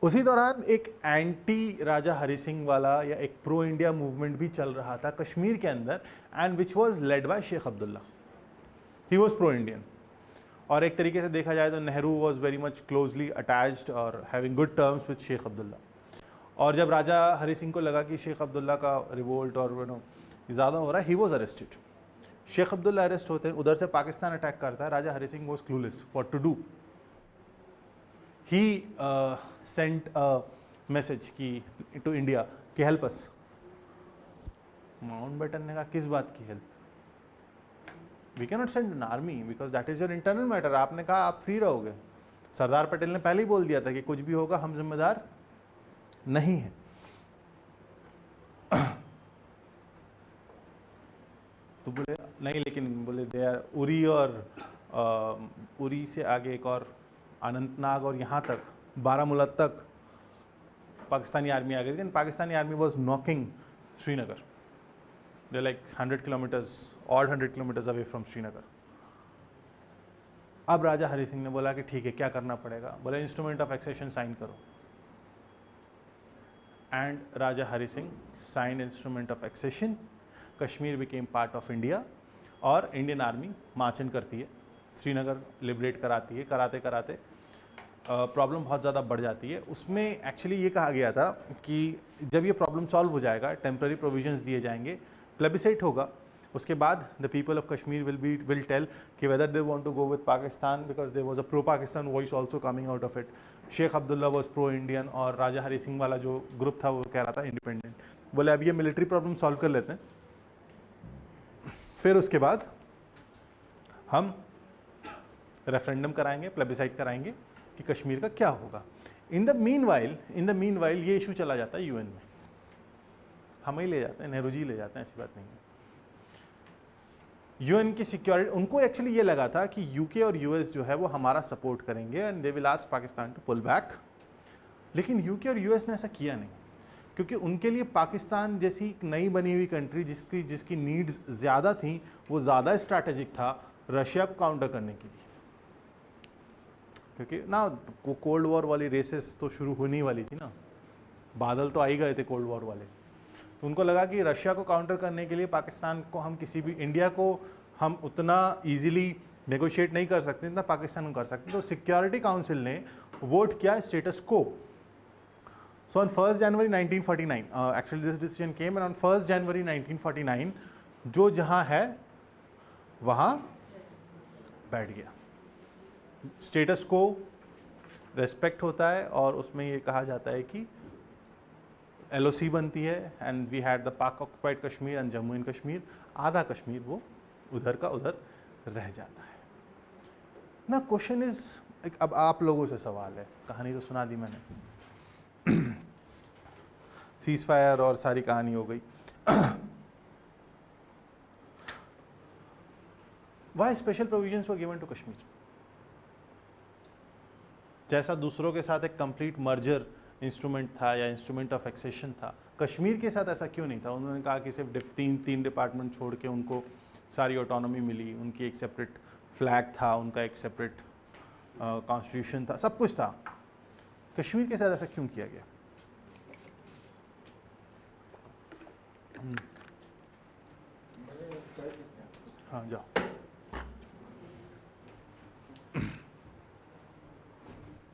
उसी दौरान एक एंटी राजा हरि सिंह वाला या एक प्रो इंडिया मूवमेंट भी चल रहा था कश्मीर के अंदर, and which was led by Sheikh Abdullah. He was pro Indian, और एक तरीके से देखा जाए तो Nehru was very much closely attached और having good terms with Sheikh Abdullah. और जब राजा हरि सिंह को लगा कि शेख अब्दुल्ला का रिवोल्ट और ज़्यादा हो रहा है, he was arrested. Sheikh Abdullah arrest होते हैं, उधर से पाकिस्तान अटैक करता है, Raja Hari Singh was clueless what to do. He sent a message to India कि help us। माउंटबेटन ने कहा किस बात की help? We cannot send an army because that is your internal matter। आपने कहा आप फ्री रहोगे। सरदार पटेल ने पहले ही बोल दिया था कि कुछ भी होगा हम जिम्मेदार नहीं हैं। तो बोले नहीं, लेकिन बोले दे आर उरी, और उरी से आगे एक और अनंतनाग और यहाँ तक बारामूला तक पाकिस्तानी आर्मी आ गई थी। Pakistani army was knocking Srinagar, they like 100 kilometres, odd 100 kilometres away from Srinagar. अब राजा हरि सिंह ने बोला कि ठीक है, क्या करना पड़ेगा? बोला इंस्ट्रूमेंट ऑफ एक्सेशन साइन करो। And Raja Hari Singh sign instrument of accession, Kashmir became part of India, और इंडियन आर्मी मार्च इन करती है, श्रीनगर लिबरेट कराती है। कराते कराते प्रॉब्लम बहुत ज़्यादा बढ़ जाती है। उसमें एक्चुअली ये कहा गया था कि जब ये प्रॉब्लम सॉल्व हो जाएगा, टेम्पररी प्रोविजंस दिए जाएंगे, प्लेबिसाइट होगा, उसके बाद the people of Kashmir will tell कि whether they want to go with Pakistan, because there was a pro Pakistan voice also coming out of it. Sheikh Abdullah was pro Indian और राजा हरि सिंह वाला जो ग्रुप था वो कह रहा था इंडिपेंडेंट। बोले अब ये मिलिट्री प्रॉब्लम सॉल्व कर लेते हैं, फिर उसके बाद हम रेफरेंडम कराएंगे, प्लेबिसाइट कराएंगे कि कश्मीर का क्या होगा। इन द मीनवाइल ये इशू चला जाता है यूएन में, हम ही ले जाते हैं, नेहरू जी ले जाते हैं, ऐसी बात नहीं है। यूएन की सिक्योरिटी, उनको एक्चुअली ये लगा था कि यूके और यूएस जो है वो हमारा सपोर्ट करेंगे and they will ask Pakistan to pull back, लेकिन यूके और यूएस ने ऐसा किया नहीं, क्योंकि उनके लिए पाकिस्तान जैसी एक नई बनी हुई कंट्री जिसकी नीड्स ज़्यादा थी, वो ज़्यादा स्ट्रैटेजिक था रशिया को काउंटर करने के लिए, क्योंकि ना कोल्ड वॉर वाली रेसेस तो शुरू होने वाली थी ना, बादल तो आ ही गए थे कोल्ड वॉर वाले। तो उनको लगा कि रशिया को काउंटर करने के लिए पाकिस्तान को हम इंडिया को हम उतना ईजिली नेगोशिएट नहीं कर सकते जितना पाकिस्तान को कर सकते। तो सिक्योरिटी काउंसिल ने वोट किया स्टेटस को। So on 1 January 1949 actually this decision came, and on 1 जनवरी 1949 जो जहां है वहां बैठ गया। स्टेटस को रेस्पेक्ट होता है और उसमें ये कहा जाता है कि LOC बनती है, एंड वी हैड द पाक occupied Kashmir and Jammu and Kashmir. आधा कश्मीर वो उधर का उधर रह जाता है ना। क्वेश्चन इज, अब आप लोगों से सवाल है, कहानी तो सुना दी मैंने, सीज फायर और सारी कहानी हो गई। Why special provisions were given to Kashmir? जैसा दूसरों के साथ एक कंप्लीट मर्जर इंस्ट्रूमेंट था या इंस्ट्रूमेंट ऑफ एक्सेशन था, कश्मीर के साथ ऐसा क्यों नहीं था? उन्होंने कहा कि सिर्फ तीन डिपार्टमेंट छोड़ के उनको सारी ऑटोनॉमी मिली, उनकी एक सेपरेट फ्लैग था, उनका एक सेपरेट कॉन्स्टिट्यूशन था, सब कुछ था। कश्मीर के साथ ऐसा क्यों किया गया? हाँ जाओ।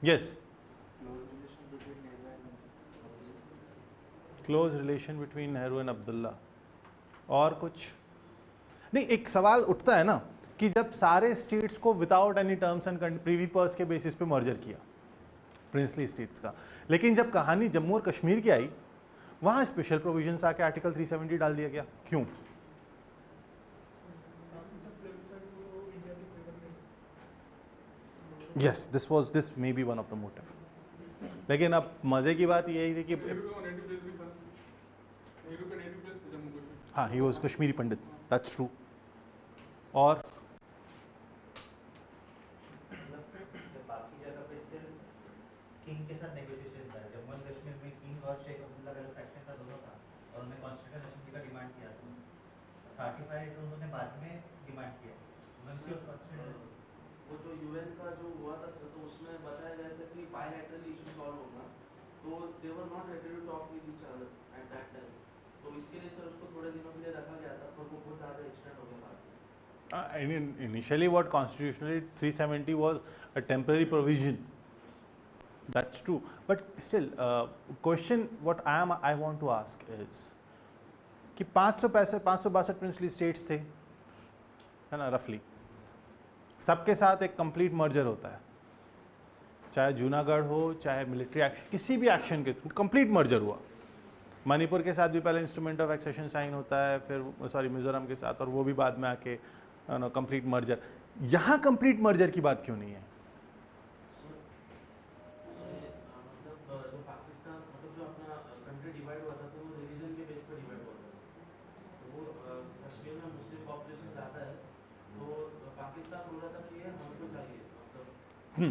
Yes, close relation between Nehru and Abdullah. और कुछ नहीं, एक सवाल उठता है ना कि जब सारे स्टेट्स को without any terms and Privi purse के बेसिस पे मर्जर किया प्रिंसली स्टेट्स का, लेकिन जब कहानी जम्मू और कश्मीर की आई वहां स्पेशल प्रोविजंस आके आर्टिकल 370 डाल दिया गया, क्यों? Yes, this may be one of the motive. लेकिन अब मजे की बात यही थी कि हाँ, he was Kashmiri Pandit, that's true. और
बाकी जगह पे सिर्फ किंग के साथ नेगोशिएशन था, जम्मू एंड कश्मीर में किंग और शेख अब्दुल्ला का जो फैक्शन था दोनों था, और उन्होंने कॉन्स्टिट्यूशन असेंबली का डिमांड किया था। 35 उन्होंने बाद में डिमांड किया, उन्होंने सिर्फ कॉन्स्टिट्यूशन।
वो जो UN का जो हुआ था सर, तो उसमें बताया गया था कि बायलैटरल इशू सॉल्व होगा, तो they were not ready to talk with each other at that time. तो इसके लिए सर उसको थोड़े दिनों के लिए रखा गया था, पर वो बहुत ज़्यादा एक्सटेंड हो गया बाद में।
initially what constitutionally 370 was a temporary provision, that's true, but still question what I want to ask is कि 562 प्रिंसली स्टेट्स थे, है ना, रफली सबके साथ एक कंप्लीट मर्जर होता है, चाहे जूनागढ़ हो, चाहे मिलिट्री एक्शन, किसी भी एक्शन के थ्रू कंप्लीट मर्जर हुआ। मणिपुर के साथ भी पहले इंस्ट्रूमेंट ऑफ एक्सेशन साइन होता है, फिर सॉरी मिजोरम के साथ, और वो भी बाद में आके कंप्लीट मर्जर। यहाँ कंप्लीट मर्जर की बात क्यों नहीं है?
मतलब जो पाकिस्तान, मतलब जो अपना कंट्री डिवाइड हुआ था, तो वो रिलीजन के बेस पर डिवाइड हुआ था। तो वो कश्मीर में मुस्लिम पॉपुलेशन ज़्यादा है, तो पाकिस्तान बोल रहा था कि ये हमको चाहिए, मतलब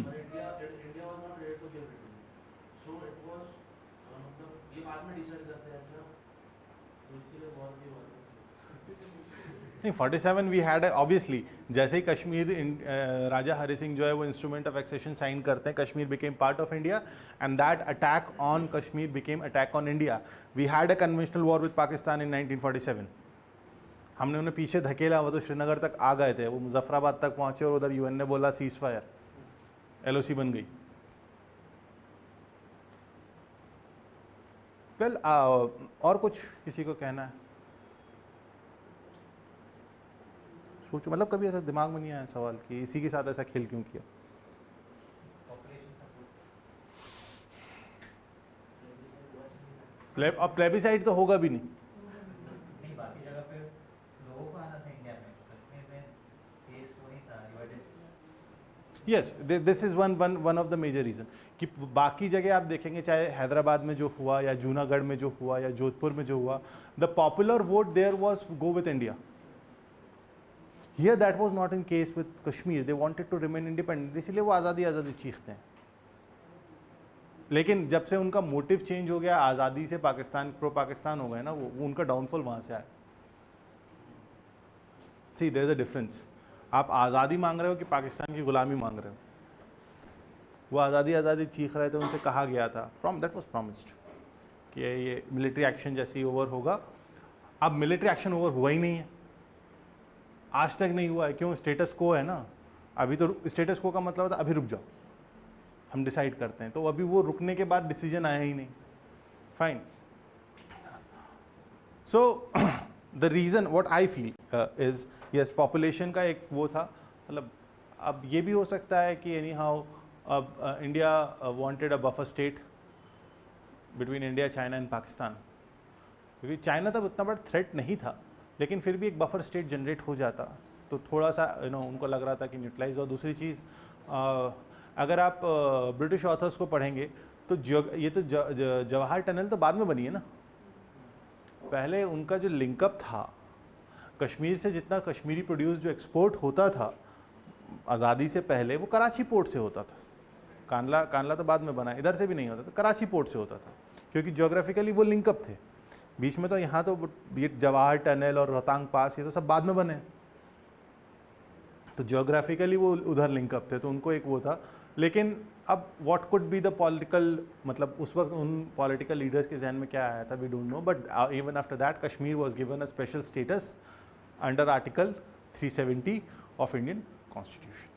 पर India was not ready to give it. So it was, मतलब ये बाद में डिसाइड करते हैं ऐसा, तो इसके लिए बहुत भी हुआ था।
नहीं, 47 वी हैड ऑब्वियसली, जैसे ही कश्मीर राजा हरि सिंह जो है वो इंस्ट्रूमेंट ऑफ एक्सेशन साइन करते हैं, Kashmir became part of India, and that attack on Kashmir became attack on India. We had a conventional war with Pakistan in 1947। हमने उन्हें पीछे धकेला, वो तो श्रीनगर तक आ गए थे, वो मुजफ्फराबाद तक पहुंचे, और उधर UN ने बोला सीज फायर, LOC बन गई। वेल और कुछ किसी को कहना है? सोचो, मतलब कभी ऐसा दिमाग में नहीं आया सवाल कि इसी के साथ ऐसा खेल क्यों किया? अब प्लेबिसाइड तो होगा भी नहीं।
नहीं, बाकी जगह पे लोगों को आना था इंडिया में, कश्मीर में केस तो नहीं था, divided.
Yes, this is one of the major reason कि बाकी जगह आप देखेंगे, चाहे हैदराबाद में जो हुआ या जूनागढ़ में जो हुआ या जोधपुर में जो हुआ, the popular vote there was go with India. Here that was not in case with Kashmir, they wanted to remain independent, इसलिए वो आज़ादी आज़ादी चीखते हैं। लेकिन जब से उनका मोटिव चेंज हो गया, आज़ादी से पाकिस्तान प्रो पाकिस्तान हो गए ना, वो उनका डाउनफॉल वहाँ से आया। सी देयर इज अ डिफरेंस। आप आज़ादी मांग रहे हो कि पाकिस्तान की गुलामी मांग रहे हो? वो आज़ादी आज़ादी चीख रहे थे, उनसे कहा गया था, दैट वाज प्रॉमिस्ड कि ये मिलिट्री एक्शन जैसे ही ओवर होगा। अब मिलिट्री एक्शन ओवर हुआ ही नहीं है, आज तक नहीं हुआ है। क्यों? स्टेटस को है ना। अभी तो स्टेटस को का मतलब था अभी रुक जाओ, हम डिसाइड करते हैं। तो अभी वो रुकने के बाद डिसीजन आया ही नहीं। Fine. So the reason what I feel is yes, population का एक वो था, मतलब अब ये भी हो सकता है कि एनी हाउ अब India wanted a buffer state between India, China and Pakistan, क्योंकि चाइना तब उतना बड़ा थ्रेट नहीं था, लेकिन फिर भी एक बफर स्टेट जनरेट हो जाता तो थोड़ा सा उनको लग रहा था कि न्यूट्रलाइज। और दूसरी चीज़, अगर आप ब्रिटिश ऑथर्स को पढ़ेंगे तो ये तो जवाहर टनल तो बाद में बनी है ना। पहले उनका जो लिंकअप था कश्मीर से, जितना कश्मीरी प्रोड्यूस जो एक्सपोर्ट होता था आज़ादी से पहले, वो कराची पोर्ट से होता था। कांडला तो बाद में बना, इधर से भी नहीं होता था, कराची पोर्ट से होता था, क्योंकि ज्योग्राफिकली वो लिंकअप थे। बीच में तो यहाँ तो ये जवाहर टनल और रोहतांग पास, ये तो सब बाद में बने, तो ज्योग्राफिकली वो उधर लिंकअप थे, तो उनको एक वो था। लेकिन अब what could be the political, मतलब उस वक्त उन पॉलिटिकल लीडर्स के जहन में क्या आया था, we don't know. But even after that Kashmir was given a special status under article 370 of Indian constitution.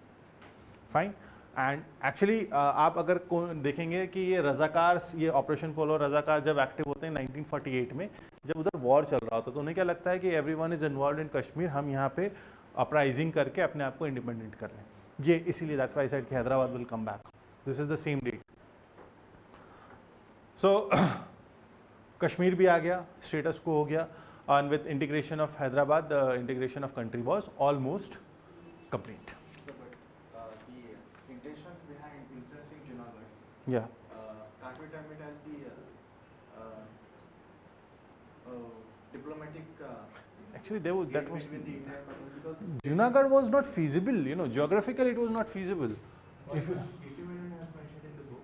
Fine. And actually आप अगर देखेंगे कि ये रज़ाकार, ये ऑपरेशन पोलो रज़ाकार जब एक्टिव होते हैं 1948 में, जब उधर वॉर चल रहा होता, तो उन्हें क्या लगता है कि everyone is involve in Kashmir, हम यहाँ पे अपराइजिंग करके अपने आप को इंडिपेंडेंट कर लें। ये इसीलिए दैट्स व्हाई आई सेड कि Hyderabad will come back, this is the same date. So Kashmir भी आ गया, स्टेटस को हो गया, and with integration of Hyderabad the integration of country was almost complete.
Intentions behind influencing Junagadh,
Yeah.
can't we term it as the diplomatic
Actually, that was
between the India and Pakistan? Because
Junagadh was not feasible. Geographically it was not feasible. If you,
Independent has mentioned in the book.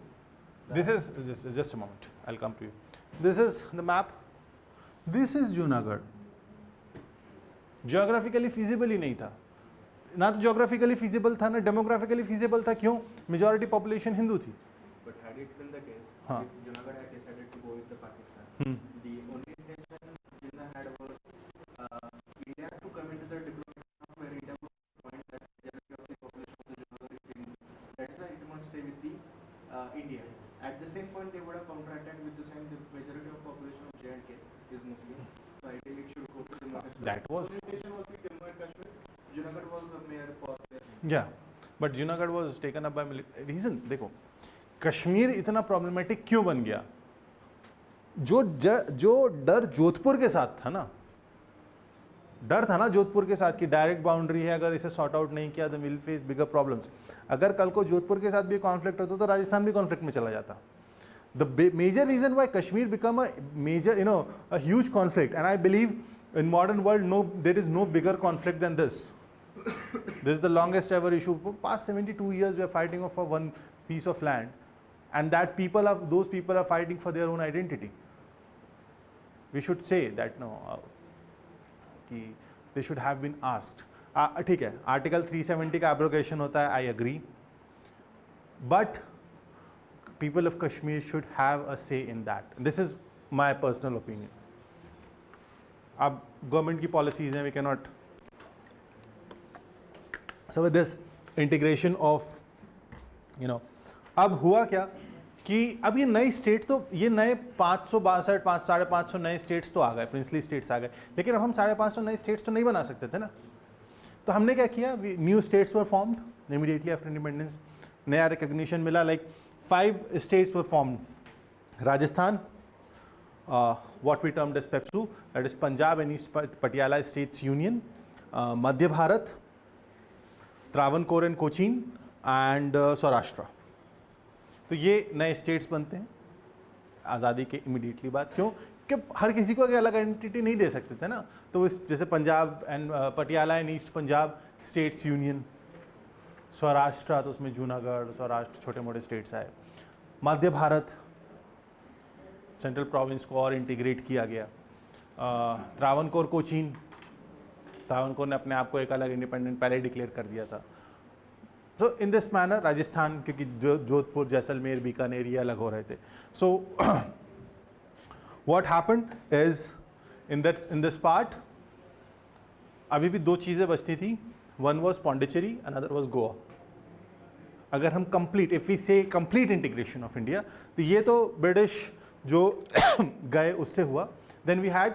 this is just a moment. I'll come to you. This is the map. This is Junagadh. Geographically feasible ही नहीं था, ना तो geographically feasible था, ना demographically feasible था। क्यों? Majority population Hindu थी।
but had it been the case,
हाँ.
if Junagadh had decided to go with the Pakistan, the only intention Jinnah had was India to come into the diplomatic where India would point that majority of the population of the Junagadh is Hindu. That is why it must stay with the India. At the same point, they would have counter-attacked with the same, the majority of population of J&K is Muslim. So ideally it should go to Jammu and Kashmir.
That was-
So the intention was with Jammu and Kashmir. Junagadh was the mayor for there.
Yeah, but Junagadh was taken up by reason. देखो कश्मीर इतना problematic क्यों बन गया? जो डर जोधपुर के साथ था ना, डर था ना जोधपुर के साथ कि डायरेक्ट बाउंड्री है, अगर इसे सॉर्ट आउट नहीं किया तो विल फेस बिगर प्रॉब्लम्स। अगर कल को जोधपुर के साथ भी कॉन्फ्लिक्ट होता तो राजस्थान भी कॉन्फ्लिक्ट में चला जाता। The major reason why Kashmir become a major a huge conflict, and I believe in modern world there is no bigger conflict than this. This is the longest ever issue. For past 72 years we are fighting for one piece of land, and that those people are fighting for their own identity. We should say that कि they should have been asked. ठीक है, article 370 का abrogation होता है, I agree, but people of Kashmir should have a say in that. This is my personal opinion. अब government की policies हैं, we cannot. So with this integration of, अब हुआ क्या कि अब ये नई स्टेट, तो ये नए 562 550 नए स्टेट्स तो आ गए, प्रिंसली स्टेट्स आ गए, लेकिन अब हम 550 नए स्टेट्स तो नहीं बना सकते थे ना। तो हमने क्या किया, new states were formed immediately after independence, नया रिकग्निशन मिला। Like 5 states were formed. Rajasthan, what we termed as PEPSU, that is Punjab and East Patiala States Union, Madhya Bharat, Travancore and Cochin, and Saurashtra. तो ये नए states बनते हैं आज़ादी के immediately बाद। क्यों? कि हर किसी को अलग आइडेंटिटी नहीं दे सकते थे ना, तो जैसे Punjab and Patiala and east Punjab states union, Saurashtra तो उसमें जूनागढ़, सौराष्ट्र छोटे मोटे स्टेट्स आए, मध्य भारत, सेंट्रल प्रोविंस को और इंटीग्रेट किया गया। त्रावणकोर कोचीन, त्रावणकोर ने अपने आप को एक अलग इंडिपेंडेंट पहले डिक्लेयर कर दिया था। So in this manner Rajasthan, क्योंकि जोधपुर, जैसलमेर, बीकानेर ये अलग हो रहे थे। So what happened is in this part अभी भी दो चीज़ें बचती थी, one was Pondicherry, another was Goa. अगर हम complete, if we say complete integration of India, तो ये तो ब्रिटिश जो गए उससे हुआ। Then we had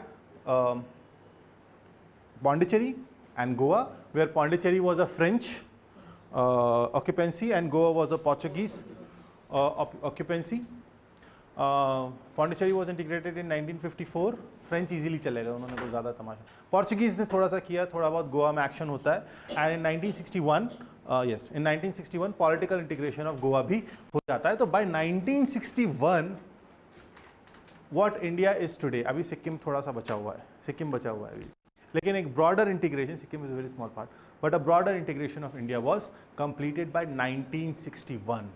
Pondicherry and Goa, where Pondicherry was a French occupancy and Goa was a Portuguese occupancy. Pondicherry was integrated in 1954. French easily चलेगा, उन्होंने कोई ज़्यादा तमाशा। पोर्चुगीज़ ने थोड़ा सा किया, थोड़ा बहुत गोवा में एक्शन होता है। And in 1961 in 1961 political integration of Goa भी हो जाता है। तो by 1961 what India is today, अभी सिक्किम थोड़ा सा बचा हुआ है, सिक्किम बचा हुआ है अभी, लेकिन एक broader integration, Sikkim is a very small part, but a broader integration of India was completed by 1961।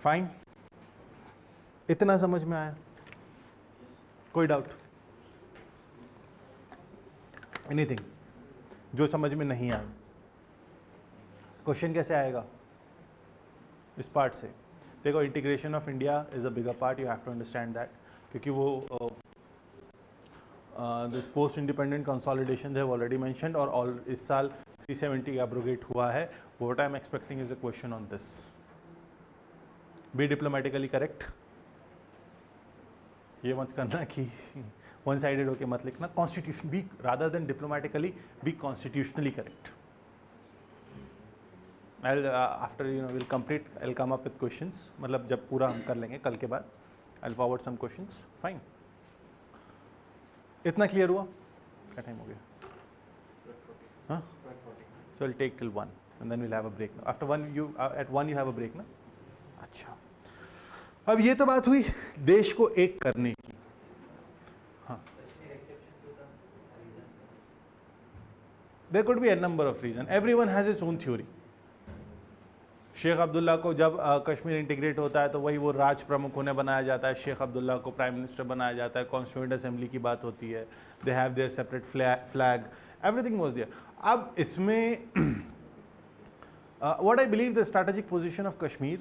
Fine, इतना समझ में आया? कोई डाउट? एनीथिंग जो समझ में नहीं आया? क्वेश्चन कैसे आएगा इस पार्ट से? देखो, integration of India is a bigger part, you have to understand that, क्योंकि वो this post independent consolidation they have already mentioned, और ऑल इस साल 370 एब्रोगेट हुआ है। What I am expecting is a question on this. Be diplomatically correct, ये मत करना कि वन साइडेड होके मत लिखना। Constitution be, rather than diplomatically be constitutionally correct. I'll after we'll complete, I'll come up with questions, मतलब जब पूरा हम कर लेंगे कल के बाद, I'll forward some questions. Fine. इतना क्लियर हुआ? क्या टाइम हो गया? हाँ? So I'll take till 1 and then we'll have a break. After 1 you at 1 you have a break ना? अच्छा, अब ये तो बात हुई देश को एक करने की। हाँ, there could be a number of reasons. Everyone has its own theory. Sheikh Abdullah को जब कश्मीर इंटीग्रेट होता है तो वही वो राज प्रमुख उन्हें बनाया जाता है, शेख अब्दुल्ला को प्राइम मिनिस्टर बनाया जाता है, कॉन्स्टिट्यूएंट असेंबली की बात होती है, they have their separate flag, everything was there. अब इसमें what I believe the strategic position of Kashmir,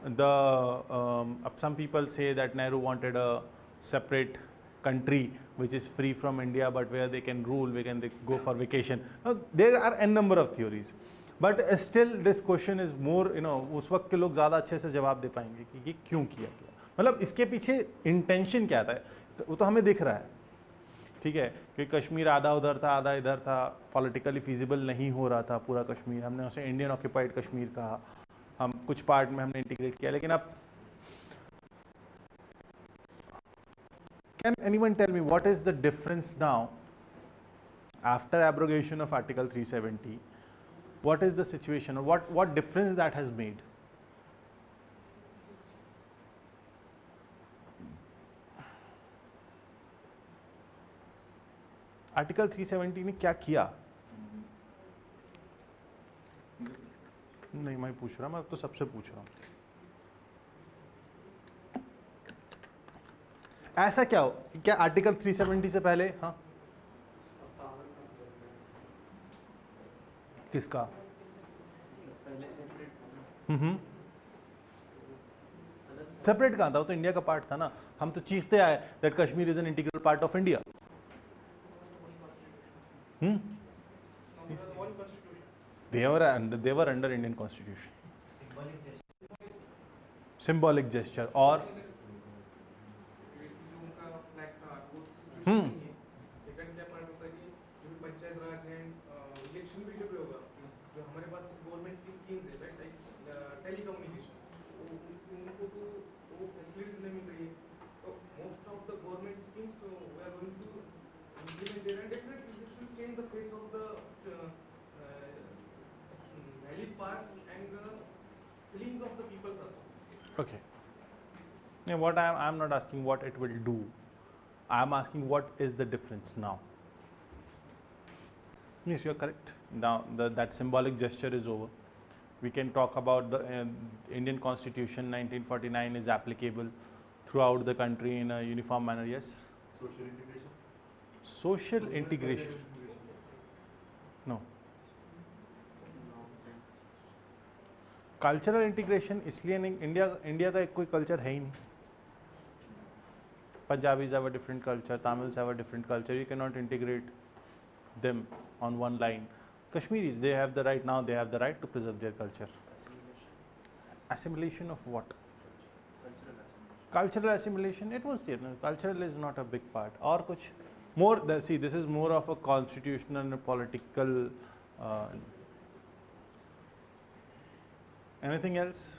अब some people say that Nehru wanted a separate country which is free from India but where they can rule, where can they go for vacation. Now, there are n number of theories. But still this question is more, उस वक्त के लोग ज़्यादा अच्छे से जवाब दे पाएंगे कि ये क्यों किया गया, मतलब इसके पीछे इंटेंशन क्या था, वो तो हमें दिख रहा है, ठीक है, कि कश्मीर आधा उधर था आधा इधर था, पॉलिटिकली फिजिबल नहीं हो रहा था पूरा कश्मीर, हमने उसे इंडियन ऑक्यूपाइड कश्मीर कहा, हम कुछ पार्ट में हमने इंटीग्रेट किया। लेकिन अब can anyone tell me what is the difference now after abrogation of article 370? What is the situation, or what difference that has made? Article 370 ने क्या किया? नहीं, मैं पूछ रहा, मैं तो सबसे पूछ रहा हूँ, ऐसा क्या हो, क्या आर्टिकल 370 से पहले, हाँ किसका? सेपरेट कहाँ था, वो तो इंडिया का पार्ट था ना, हम तो चीखते आए that Kashmir is an integral part of India. They were under Indian constitution. Symbolic gesture और
सेकंड क्या पार्ट होता है कि जो भी पंचायत राज है, इलेक्शन भी जो भी होगा, जो हमारे पास गवर्नमेंट की स्कीम्स है, राइट, लाइक टेलीकम्युनिकेशन, उनको तो वो फैसिलिटीज नहीं मिल रही है, तो most of the government schemes we are going to implement there, and definitely this will change the face of the valid part and the feelings of the people also.
okay. Yeah, what I'm not asking what it will do. I'm asking what is the difference now. Yes, you're correct. Now that symbolic gesture is over. We can talk about the Indian Constitution 1949 is applicable throughout the country in a uniform manner. Yes.
Social integration.
Social integration. No. Cultural integration इसलिए नहीं, India का एक कोई culture है ही नहीं. Punjabis have a different culture, Tamils have a different culture. You cannot integrate them on one line. Kashmiris, they have the right now. They have the right to preserve their culture. Assimilation of what? Cultural assimilation. It was there. No? Cultural is not a big part. Or kuch more. See, this is more of a constitutional and a political. Anything else?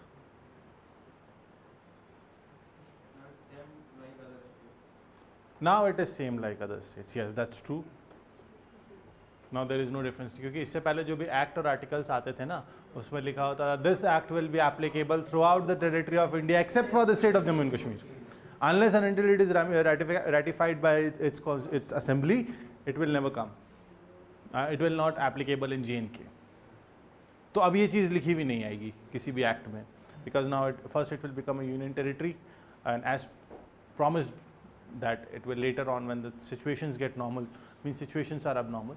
Now it is same like other states. Yes, that's true. Now there is no difference. क्योंकि इससे पहले जो भी act और articles आते थे ना, उसमें लिखा होता था this act will be applicable through out the territory of India except for the state of Jammu and Kashmir. Unless and until it is ratified by its assembly, it will never come. It will not applicable in J&K. तो अब ये चीज़ लिखी भी नहीं आएगी किसी भी act में, because now first it will become a union territory, and as promised that it will later on when the situations get normal, means situations are abnormal.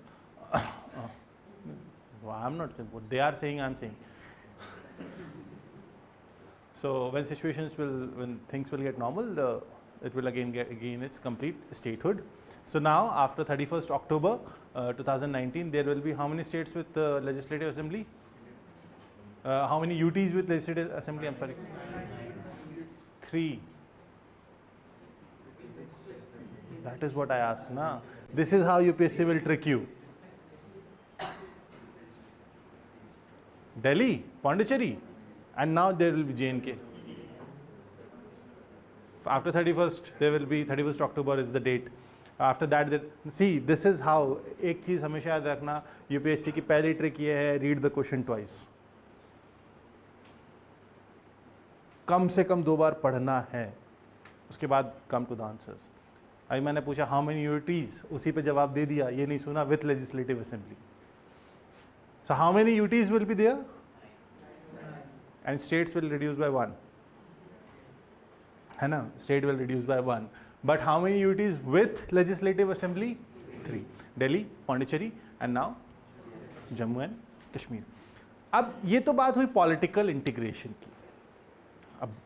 I'm not saying what they are saying, I'm saying. So when when things will get normal, it will again gain its complete statehood. So now after 31st October 2019, there will be how many states with legislative assembly? How many UTs with legislative assembly? I'm sorry. 3. That is what I asked. Na? This is how UPSC will trick you. Delhi, Pondicherry, and now there will be J&K. After 31st, there will be 31st October is the date. After that, see, this is how. एक चीज़ हमेशा याद रखना, UPSC की पहली trick ये है, read the question twice. कम से कम 2 बार पढ़ना है, उसके बाद come to the answers. अभी मैंने पूछा how many UTs, उसी पे जवाब दे दिया, ये नहीं सुना with legislative assembly. So how many UTs will be there? And states will reduce by 1. है ना? State will reduce by 1. But how many UTs with legislative assembly? 3. Delhi, Pondicherry, and now Jammu and Kashmir. अब ये तो बात हुई political integration की.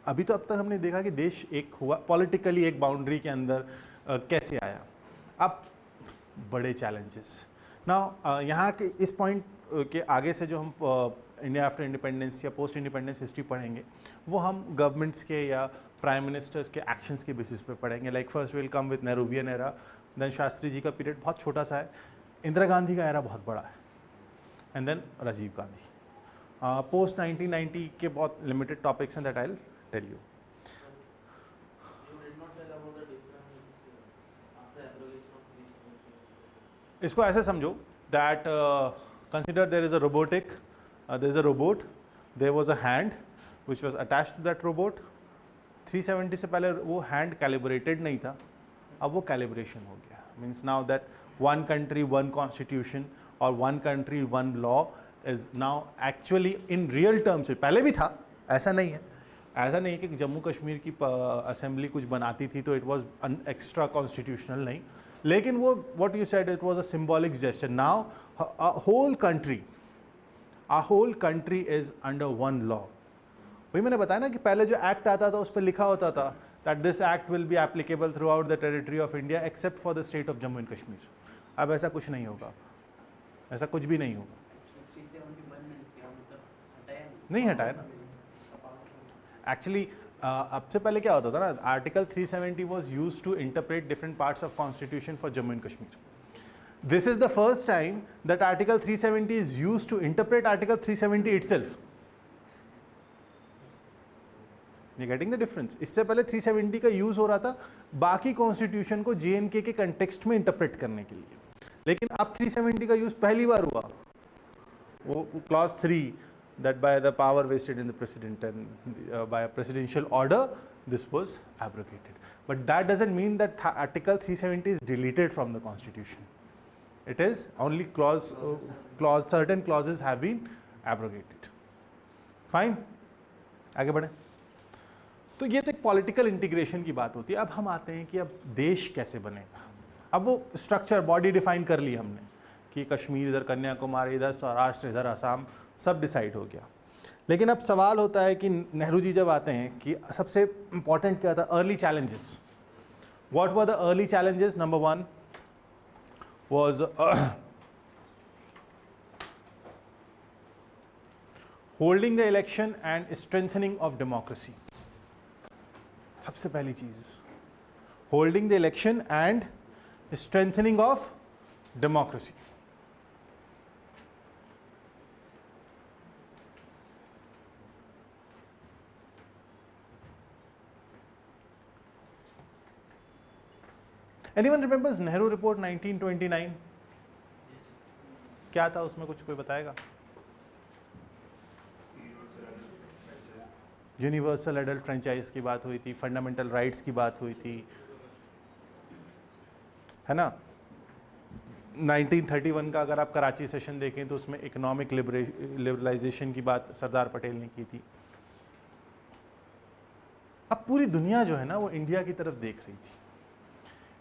अभी तो अब तक हमने देखा कि देश एक हुआ, पॉलिटिकली एक बाउंड्री के अंदर कैसे आया. अब बड़े चैलेंजेस नाउ यहाँ के इस पॉइंट के आगे से जो हम इंडिया आफ्टर इंडिपेंडेंस या पोस्ट इंडिपेंडेंस हिस्ट्री पढ़ेंगे, वो हम गवर्नमेंट्स के या प्राइम मिनिस्टर्स के एक्शंस के बेसिस पे पढ़ेंगे. Like first will come with Nehruvian era, then Shastri ji का पीरियड बहुत छोटा सा है, इंदिरा गांधी का एरा बहुत बड़ा है, and then Rajiv Gandhi. Post 1990 के बहुत लिमिटेड टॉपिक्स हैं that I will tell you. इसको ऐसे समझो that consider there is a robotic, there is a robot, there was a hand which was attached to that robot. 370 से पहले वो हैंड कैलिब्रेटेड नहीं था, अब वो कैलिब्रेशन हो गया. Means now that one country one constitution और one country one law is now actually in real terms. पहले भी था, ऐसा नहीं है. ऐसा नहीं है कि जम्मू कश्मीर की असेंबली कुछ बनाती थी तो इट वाज एक्स्ट्रा कॉन्स्टिट्यूशनल, नहीं. लेकिन वो what you said, it was a symbolic gesture. Now a whole country is under one law. वही मैंने बताया ना कि पहले जो एक्ट आता था उस पर लिखा होता था that this act will be applicable through out the territory of India except for the state of Jammu and Kashmir. अब ऐसा कुछ नहीं होगा, ऐसा कुछ भी नहीं होगा. नहीं हटाया ना. एक्चुअली अब से पहले क्या होता था ना, article 370 was use to interpret different parts of constitution for Jammu and Kashmir. This is the first time that article 370 is use to interpret article 370 itself. You getting the difference? इससे पहले 370 का यूज हो रहा था बाकी कॉन्स्टिट्यूशन को J&K के context में इंटरप्रेट करने के लिए, लेकिन अब 370 का यूज पहली बार हुआ. वो clause 3 that by the power vested in the president and by a presidential order this was abrogated. But that doesn't mean that article 370 is deleted from the constitution. It is only certain clauses have been abrogated. Fine, आगे बढ़े। तो ये तो एक political integration की बात होती है। अब हम आते हैं कि अब देश कैसे बनेगा। अब वो स्ट्रक्चर बॉडी डिफाइन कर ली हमने कि कश्मीर इधर, कन्याकुमारी इधर, सौराष्ट्र इधर, असम, सब डिसाइड हो गया। लेकिन अब सवाल होता है कि नेहरू जी जब आते हैं कि सबसे इंपॉर्टेंट क्या था, early challenges. What were the early challenges? Number 1 was holding the election and strengthening of democracy. सबसे पहली चीज, holding the election and strengthening of democracy. Anyone remembers Nehru report 1929? क्या था उसमें, कुछ कोई बताएगा? यूनिवर्सल एडल्ट फ्रेंचाइज की बात हुई थी, फंडामेंटल राइट्स की बात हुई थी, है ना। 1931 का अगर आप कराची सेशन देखें तो उसमें इकोनॉमिक लिबरलाइजेशन की बात सरदार पटेल ने की थी। अब पूरी दुनिया जो है ना वो इंडिया की तरफ देख रही थी,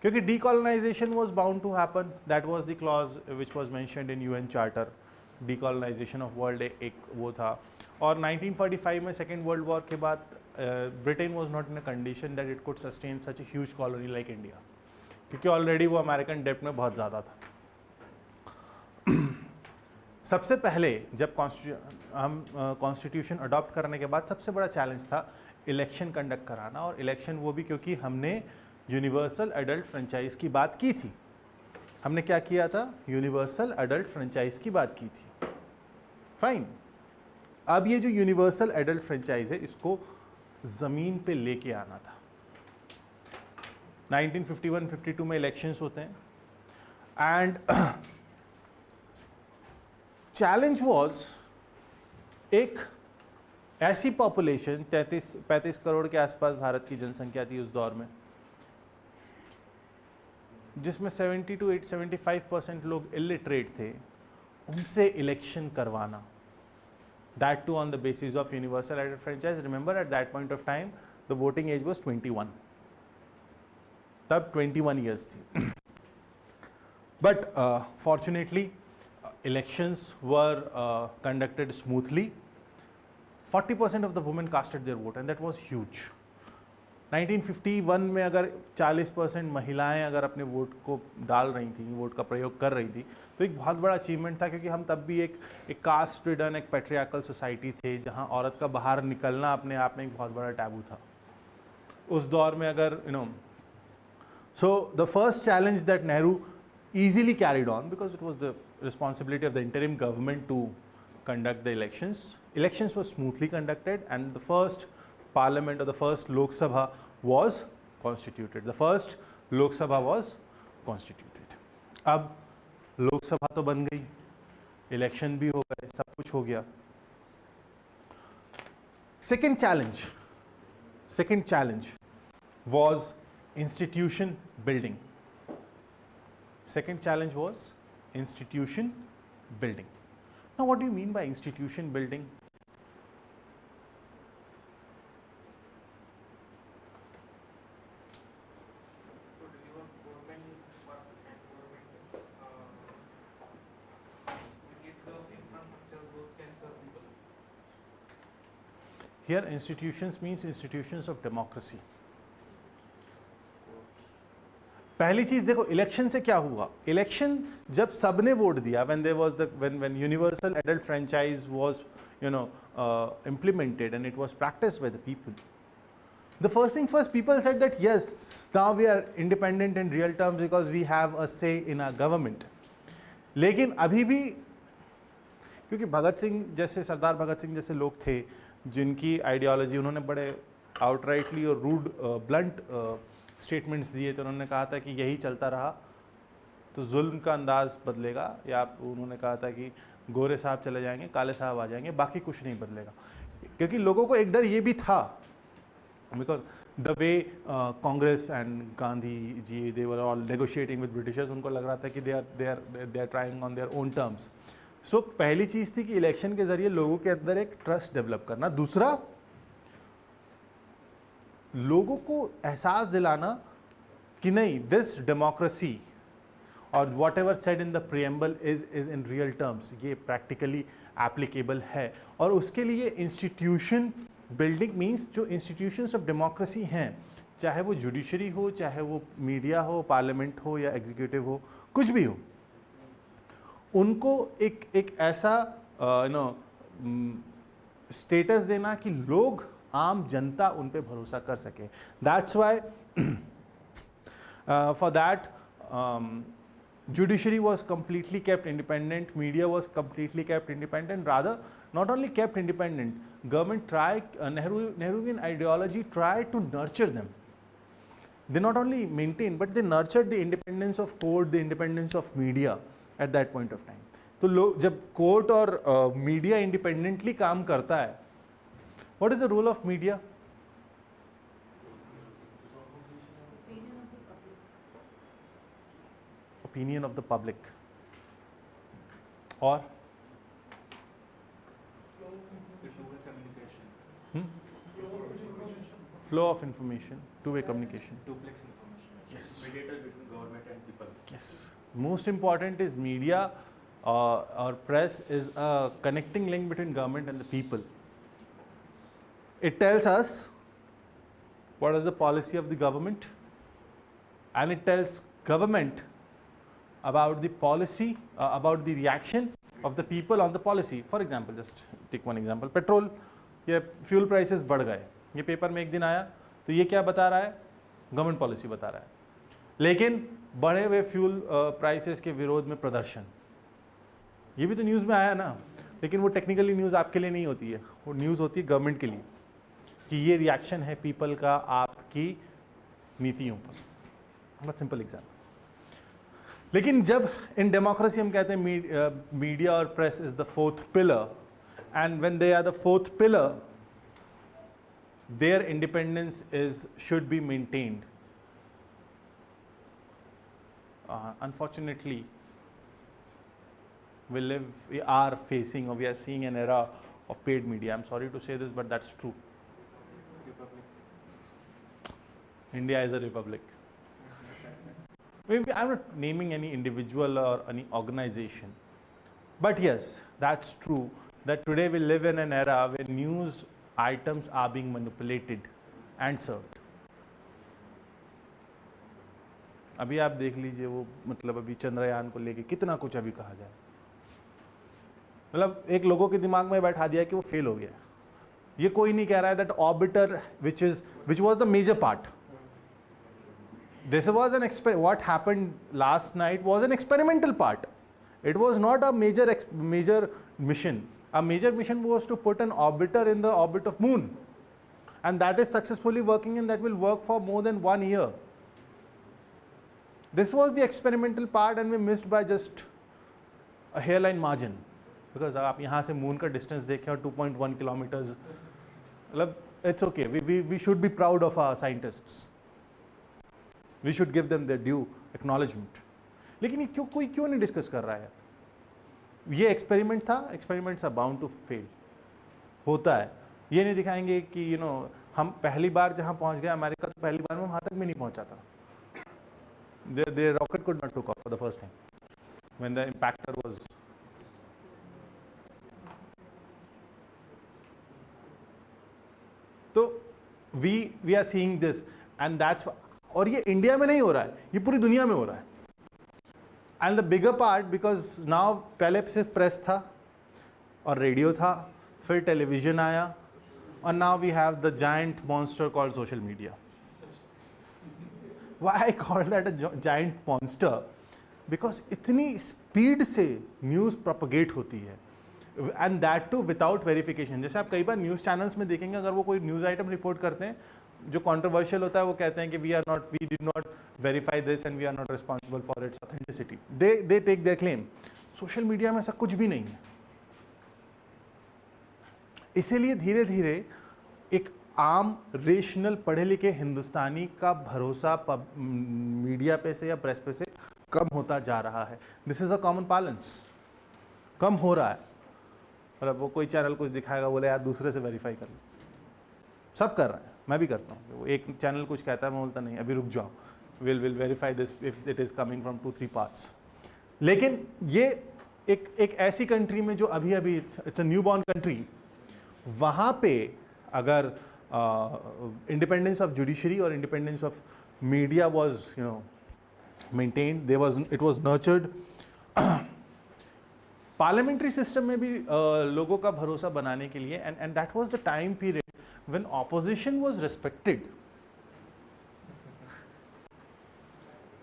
क्योंकि decolonisation was bound to happen. That was the clause which was mentioned in UN charter. Decolonisation of world एक वो था। और 1945 में सेकेंड वर्ल्ड वॉर के बाद Britain was not in a condition that it could sustain such a huge colony like India, क्योंकि already वो American डेब्ट में बहुत ज़्यादा था। सबसे पहले जब हम कॉन्स्टिट्यूशन अडॉप्ट करने के बाद सबसे बड़ा चैलेंज था इलेक्शन कंडक्ट कराना, और इलेक्शन वो भी क्योंकि हमने यूनिवर्सल एडल्ट फ्रेंचाइज की बात की थी। हमने क्या किया था? यूनिवर्सल एडल्ट फ्रेंचाइज की बात की थी। फाइन, अब ये जो यूनिवर्सल एडल्ट फ्रेंचाइज है इसको ज़मीन पे लेके आना था। 1951-52 में इलेक्शंस होते हैं एंड चैलेंज वाज एक ऐसी पॉपुलेशन, 35 करोड़ के आसपास भारत की जनसंख्या थी उस दौर में, जिसमें 70 to 75% लोग इलिटरेट थे, उनसे इलेक्शन करवाना, that too on the basis of universal adult franchise. Remember at that point of time the voting age was 21, तब 21 ईयर्स थी। But fortunately elections were conducted smoothly. 40% of the women casted their vote and that was huge. 1951 में अगर 40% महिलाएं अगर अपने vote को डाल रही थी, वोट का प्रयोग कर रही थी, तो एक बहुत बड़ा अचीवमेंट था, क्योंकि हम तब भी एक कास्ट रिडन, एक पैट्रियार्कल सोसाइटी थे, जहां औरत का बाहर निकलना अपने आप में एक बहुत बड़ा टैबू था उस दौर में। अगर so the first challenge that Nehru easily carried on, because it was the responsibility of the interim government to conduct the elections. Elections were smoothly conducted and the first parliament or the first Lok Sabha was constituted. The first Lok Sabha was constituted. अब लोक सभा तो बन गई, election भी हो गए, सब कुछ हो गया। Second challenge was institution building. Second challenge was institution building. Now, what do you mean by institution building?
To deliver government work and government we need the infrastructure those can serve people.
Here, institutions means institutions of democracy. पहली चीज देखो, election से क्या हुआ? Election जब सबने vote दिया, when universal adult franchise was implemented and it was practiced by the people, the first thing first, people said that yes, now we are independent in real terms because we have a say in our government. लेकिन अभी भी क्योंकि भगत सिंह जैसे, सरदार भगत सिंह जैसे लोग थे जिनकी ideology, उन्होंने बड़े आउटराइटली और रूड ब्लंट स्टेटमेंट्स दिए थे। उन्होंने कहा था कि यही चलता रहा तो जुल्म का अंदाज बदलेगा, या उन्होंने कहा था कि गोरे साहब चले जाएंगे, काले साहब आ जाएंगे, बाकी कुछ नहीं बदलेगा। क्योंकि लोगों को एक डर ये भी था, because the way Congress and Gandhi ji they were all negotiating with Britishers, उनको लग रहा था कि they are trying on their own terms. So पहली चीज़ थी कि इलेक्शन के ज़रिए लोगों के अंदर एक ट्रस्ट डेवलप करना। दूसरा, लोगों को एहसास दिलाना कि नहीं, दिस डेमोक्रेसी और what ever said in the preamble is in real terms, ये प्रैक्टिकली एप्लीकेबल है। और उसके लिए इंस्टीट्यूशन बिल्डिंग मीन्स जो इंस्टीट्यूशंस ऑफ डेमोक्रेसी हैं, चाहे वो जुडिशरी हो, चाहे वो मीडिया हो, पार्लियामेंट हो या एग्जीक्यूटिव हो, कुछ भी हो, उनको एक ऐसा स्टेटस देना कि लोग, आम जनता उन पे भरोसा कर सके। That's why for that judiciary was completely kept independent, media was completely kept independent, rather not only kept independent, government tried, Nehruvian ideology tried to nurture them. They not only maintained but they nurtured the independence of court, the independence of media at that point of time. तो लोग जब court और media independently काम करता है, what is the role of media? Opinion of the public, or flow of information, two-way communication.
Duplex information.
Yes.
Mediator between government and people.
Yes. Most important is media or press is a connecting link between government and the people. It tells us what is the policy of the government, and it tells government about the policy, about the reaction of the people on the policy. For example, just take one example, petrol या fuel prices बढ़ गए, ये paper में एक दिन आया, तो ये क्या बता रहा है? गवर्नमेंट पॉलिसी बता रहा है। लेकिन बढ़े हुए फ्यूल प्राइसेस के विरोध में प्रदर्शन, ये भी तो न्यूज़ में आया ना, लेकिन वो टेक्निकली न्यूज़ आपके लिए नहीं होती है, वो न्यूज़ होती है गवर्नमेंट के लिए कि ये रिएक्शन है पीपल का आपकी नीतियों पर। बहुत सिंपल एग्जाम्पल। लेकिन जब इन डेमोक्रेसी हम कहते हैं मीडिया और press is the fourth pillar, and when they are the fourth pillar, their independence should be maintained. Unfortunately, we are facing, or we are seeing an era of paid media. I'm sorry to say this, but that's true. India is a republic. Maybe I'm not naming any individual or any organization, but yes, that's true that today we live in an era where news items are being manipulated and served. अभी आप देख लीजिए, वो मतलब अभी चंद्रयान को लेके कितना कुछ अभी कहा जाए, मतलब एक लोगों के दिमाग में बैठा दिया कि वो फेल हो गया। ये कोई नहीं कह रहा है that orbiter which was the major part. This was an experiment. What happened last night was an experimental part. It was not a major mission. A major mission was to put an orbiter in the orbit of moon, and that is successfully working, and that will work for more than 1 year. This was the experimental part, and we missed by just a hairline margin. Because आप यहाँ से moon का distance देखें और 2.1 kilometres, मतलब it's okay. We should be proud of our scientists. We should give them their due acknowledgement. लेकिन ये क्यों नहीं डिस्कस कर रहा है? ये एक्सपेरिमेंट था, experiments are bound to fail, होता है। ये नहीं दिखाएंगे कि हम पहली बार जहाँ पहुँच गए अमेरिका, तो पहली बार में वहाँ तक भी नहीं पहुँचा था। Their rocket could not took off for the first time when the impactor was. So we are seeing this, and that's, और ये इंडिया में नहीं हो रहा है, ये पूरी दुनिया में हो रहा है। And the bigger part, because now पहले सिर्फ प्रेस था और रेडियो था, फिर टेलीविजन आया, और now we have the giant monster called social media. Why I call that a giant monster? Because इतनी स्पीड से न्यूज़ प्रोपगेट होती है, and that too without verification. जैसे आप कई बार न्यूज़ चैनल्स में देखेंगे, अगर वो कोई न्यूज़ आइटम रिपोर्ट करते हैं जो कंट्रोवर्शियल होता है, वो कहते हैं कि we did not verify this and we are not responsible for its authenticity. They take their claim. Social media में ऐसा कुछ भी नहीं है। इसीलिए धीरे धीरे एक आम रेशनल पढ़े लिखे हिंदुस्तानी का भरोसा मीडिया पे से या प्रेस पे से कम होता जा रहा है। This is a common balance. कम हो रहा है। मतलब वो कोई चैनल कुछ दिखाएगा, बोले यार दूसरे से वेरीफाई कर लो, सब कर रहे हैं, मैं भी करता हूँ। वो एक चैनल कुछ कहता है, मैं बोलता नहीं अभी रुक जाओ, will verify this if it is coming from 2-3 parts. लेकिन ये एक ऐसी कंट्री में जो अभी it's a new born country, वहाँ पे अगर इंडिपेंडेंस ऑफ जुडिशरी और independence of media was maintained, it was nurtured, parliamentary system में भी लोगों का भरोसा बनाने के लिए, and that was the time period when opposition was respected.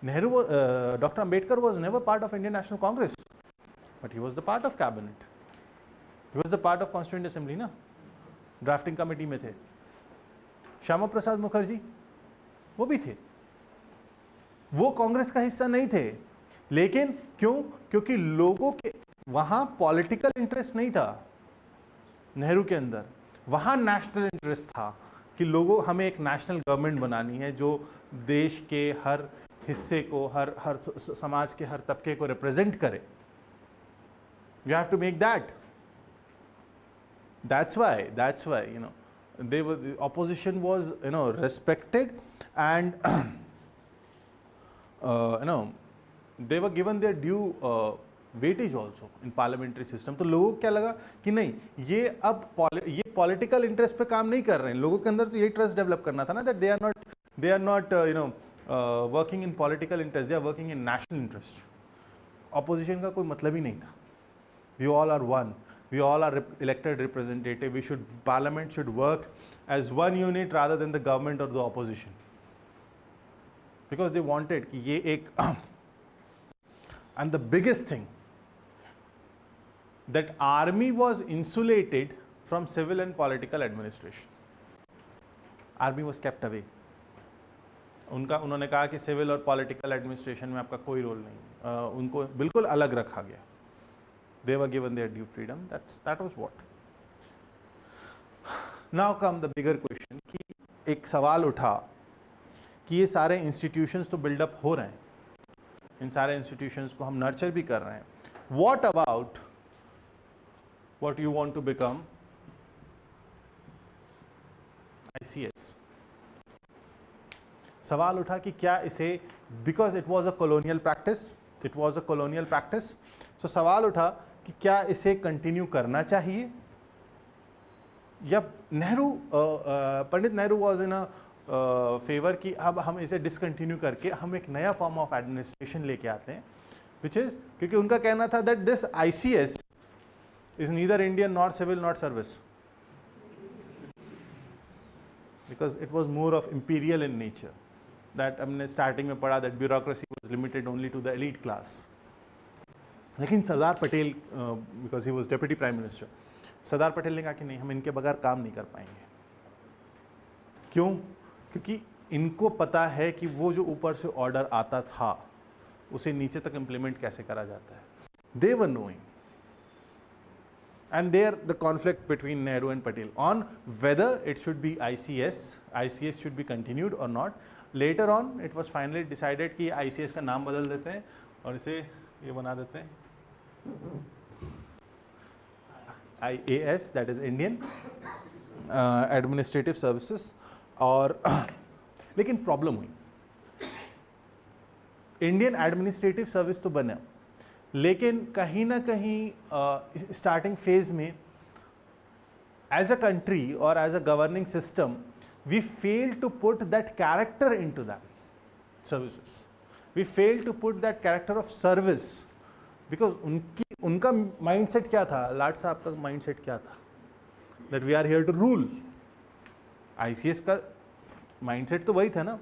Dr. Ambedkar was never part of Indian National Congress, but he was the part of cabinet. He was the part of Constituent Assembly, ना, drafting committee में थे। श्यामा प्रसाद मुखर्जी वो भी थे, वो कांग्रेस का हिस्सा नहीं थे, लेकिन क्यों? क्योंकि लोगों के वहां पॉलिटिकल इंटरेस्ट नहीं था नेहरू के अंदर, वहां नेशनल इंटरेस्ट था कि लोगों, हमें एक नेशनल गवर्नमेंट बनानी है जो देश के हर हिस्से को, हर समाज के हर तबके को रिप्रेजेंट करे। You have to make that. That's why the opposition was respected, and they were given their due weightage also in parliamentary system। तो लोगों को क्या लगा कि नहीं, ये अब ये पॉलिटिकल इंटरेस्ट पे काम नहीं कर रहे हैं। लोगों के अंदर तो ये ट्रस्ट डेवलप करना था ना, that they are not working in political interest, they are working in national interest। Opposition का कोई मतलब ही नहीं था। We all are one, we all are elected representative, parliament should work as one unit rather than the government or the opposition, because they wanted कि ये एक and the biggest thing, that army was insulated from civil and political administration। army was kept away। उन्होंने कहा कि civil और political administration में आपका कोई रोल नहीं, उनको बिल्कुल अलग रखा गया। They were given their due freedom। That was what। Now come the bigger question कि एक सवाल उठा कि ये सारे इंस्टीट्यूशंस तो बिल्डअप हो रहे हैं, इन सारे इंस्टीट्यूशंस को हम नर्चर भी कर रहे हैं। What about what you want to become? ICS। सवाल उठा कि क्या इसे, because it was a colonial practice, so सवाल उठा कि क्या इसे कंटिन्यू करना चाहिए, या Pandit Nehru was in a favour कि अब हम इसे डिसकंटिन्यू करके हम एक नया फॉर्म ऑफ एडमिनिस्ट्रेशन लेके आते हैं, विच इज, क्योंकि उनका कहना था that this ICS is neither Indian not civil not service, because it was more of imperial in nature. That हमने स्टार्टिंग में पढ़ा, that bureaucracy was limited only to the elite class. लेकिन Sardar Patel, because he was deputy prime minister, Sardar Patel ने कहा कि नहीं, हम इनके बगैर काम नहीं कर पाएंगे। क्यों? क्योंकि इनको पता है कि वो जो ऊपर से ऑर्डर आता था उसे नीचे तक इम्प्लीमेंट कैसे करा जाता है। दे वर knowing, and there the conflict between Nehru and Patel on whether it should be ICS should be continued or not। Later on it was finally decided कि ICS का नाम बदल देते हैं और इसे ये बना देते हैं IAS, that is Indian Administrative Services। और लेकिन प्रॉब्लम हुई, इंडियन एडमिनिस्ट्रेटिव सर्विस तो बना, लेकिन कहीं ना कहीं स्टार्टिंग फेज में एज अ कंट्री और as a governing system we fail to put that character into that services, we fail to put that character of service, because उनका माइंडसेट क्या था, लाट साहब का माइंडसेट क्या था, that we are here to rule. ICS का mindset तो वही था ना,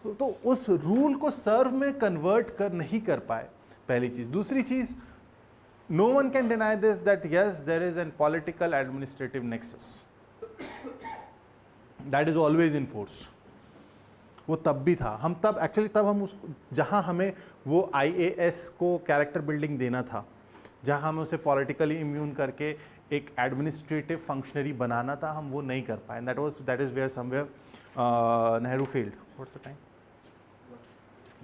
तो उस रूल को सर्व में कन्वर्ट कर नहीं कर पाए, पहली चीज। दूसरी चीज, no one can deny this that yes there is an political administrative nexus, that is always in force. वो तब भी था, हम तब एक्चुअली तब हम उसको, जहां हमें वो IAS को कैरेक्टर बिल्डिंग देना था, जहां हमें उसे पॉलिटिकली इम्यून करके एक एडमिनिस्ट्रेटिव फंक्शनरी बनाना था, हम वो नहीं कर पाए। That is where somewhere Nehru failed. What's the time?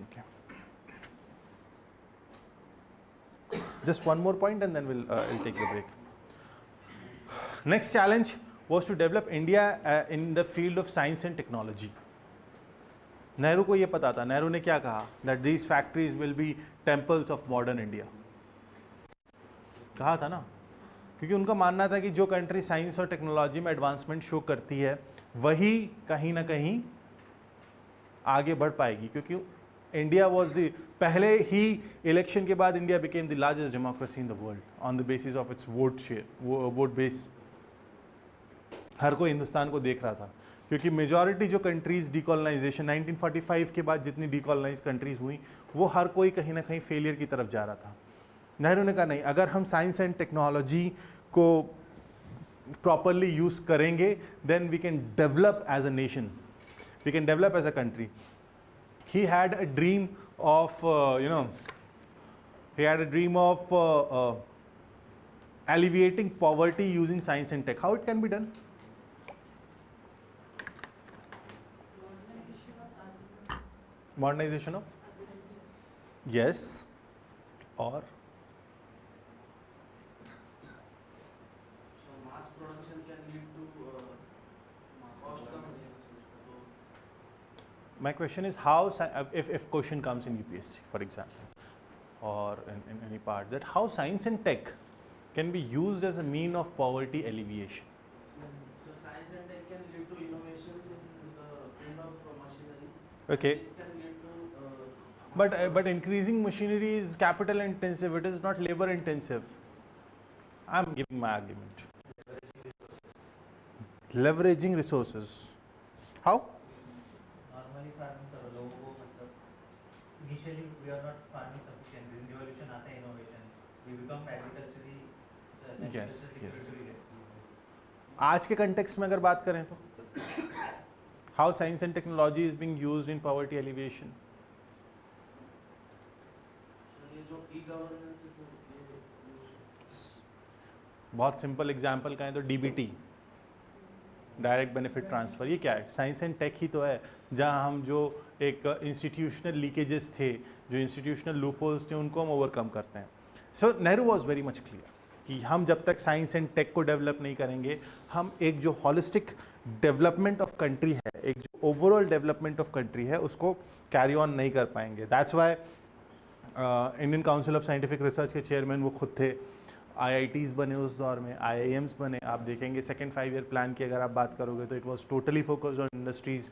Okay. Just one more point and then we'll take the break. Next challenge was to develop India in the field of science and technology. Nehru को ये पता था, नेहरू ने क्या कहा, that these factories will be temples of modern India. कहा था ना, क्योंकि उनका मानना था कि जो कंट्री साइंस और टेक्नोलॉजी में एडवांसमेंट शो करती है वही कहीं ना कहीं आगे बढ़ पाएगी, क्योंकि इंडिया वॉज द पहले ही इलेक्शन के बाद India became the largest democracy in the world on the basis of its vote share, vote base. हर कोई हिंदुस्तान को देख रहा था, क्योंकि मेजॉरिटी जो कंट्रीज डीकॉलोनाइजेशन 1945 के बाद जितनी डीकॉलोनाइज कंट्रीज हुई वो हर कोई कहीं ना कहीं फेलियर की तरफ जा रहा था. नेहरू ने कहा नहीं, अगर हम साइंस एंड टेक्नोलॉजी को प्रॉपरली यूज़ करेंगे then we can develop as a nation, we can develop as a country. He had a dream of, alleviating poverty using science and tech. How it can be done? Modernization of? Yes. Or?
So mass production can lead to cost consumption.
My question is how, if question comes in UPSC, for example, or in any part, that how science and tech can be used as a mean of poverty alleviation.
So science and tech can lead to innovations in the field of machinery.
Okay.
This can lead to
But increasing machinery is capital intensive, it is not labor intensive. I am giving my argument. Leveraging resources. How?
Normally farming करो, लोगों को मतलब initially we are not farming sufficient, revolution आता है innovation, we become agriculturally.
Yes, yes. आज के context में अगर बात करें तो how science and technology is being used in poverty alleviation.
ये जो ई-गवर्नेंस है
बहुत सिंपल एग्जांपल कहें तो डीबीटी, डायरेक्ट बेनिफिट ट्रांसफ़र. ये क्या है? साइंस एंड टेक ही तो है, जहां हम जो एक इंस्टीट्यूशनल लीकेजेस थे, जो इंस्टीट्यूशनल लूपहोल्स थे, उनको हम ओवरकम करते हैं. So Nehru was very much clear कि हम जब तक साइंस एंड टेक को डेवलप नहीं करेंगे, हम एक जो हॉलिस्टिक डेवलपमेंट ऑफ कंट्री है, एक जो ओवरऑल डेवलपमेंट ऑफ कंट्री है, उसको कैरी ऑन नहीं कर पाएंगे. That's why Indian council of scientific research के चेयरमैन वो खुद थे. IITs बने उस दौर में, IIMs बने. आप देखेंगे सेकेंड 5 ईयर प्लान की अगर आप बात करोगे तो it was totally focused on industries,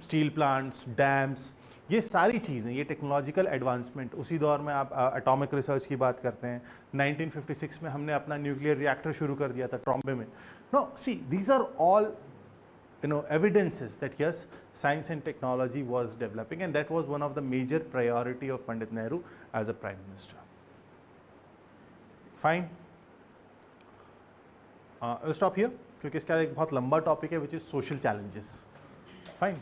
steel plants, dams, ये सारी चीज़ें, ये टेक्नोलॉजिकल एडवांसमेंट. उसी दौर में आप एटॉमिक रिसर्च की बात करते हैं. 1956 में हमने अपना न्यूक्लियर रिएक्टर शुरू कर दिया था ट्रॉम्बे में. No, see these are all evidences that yes, science and technology was developing, and that was one of the major priority of Pandit Nehru as a prime minister. Fine. I'll stop here क्योंकि इसका एक बहुत लंबा topic है which is social challenges. Fine.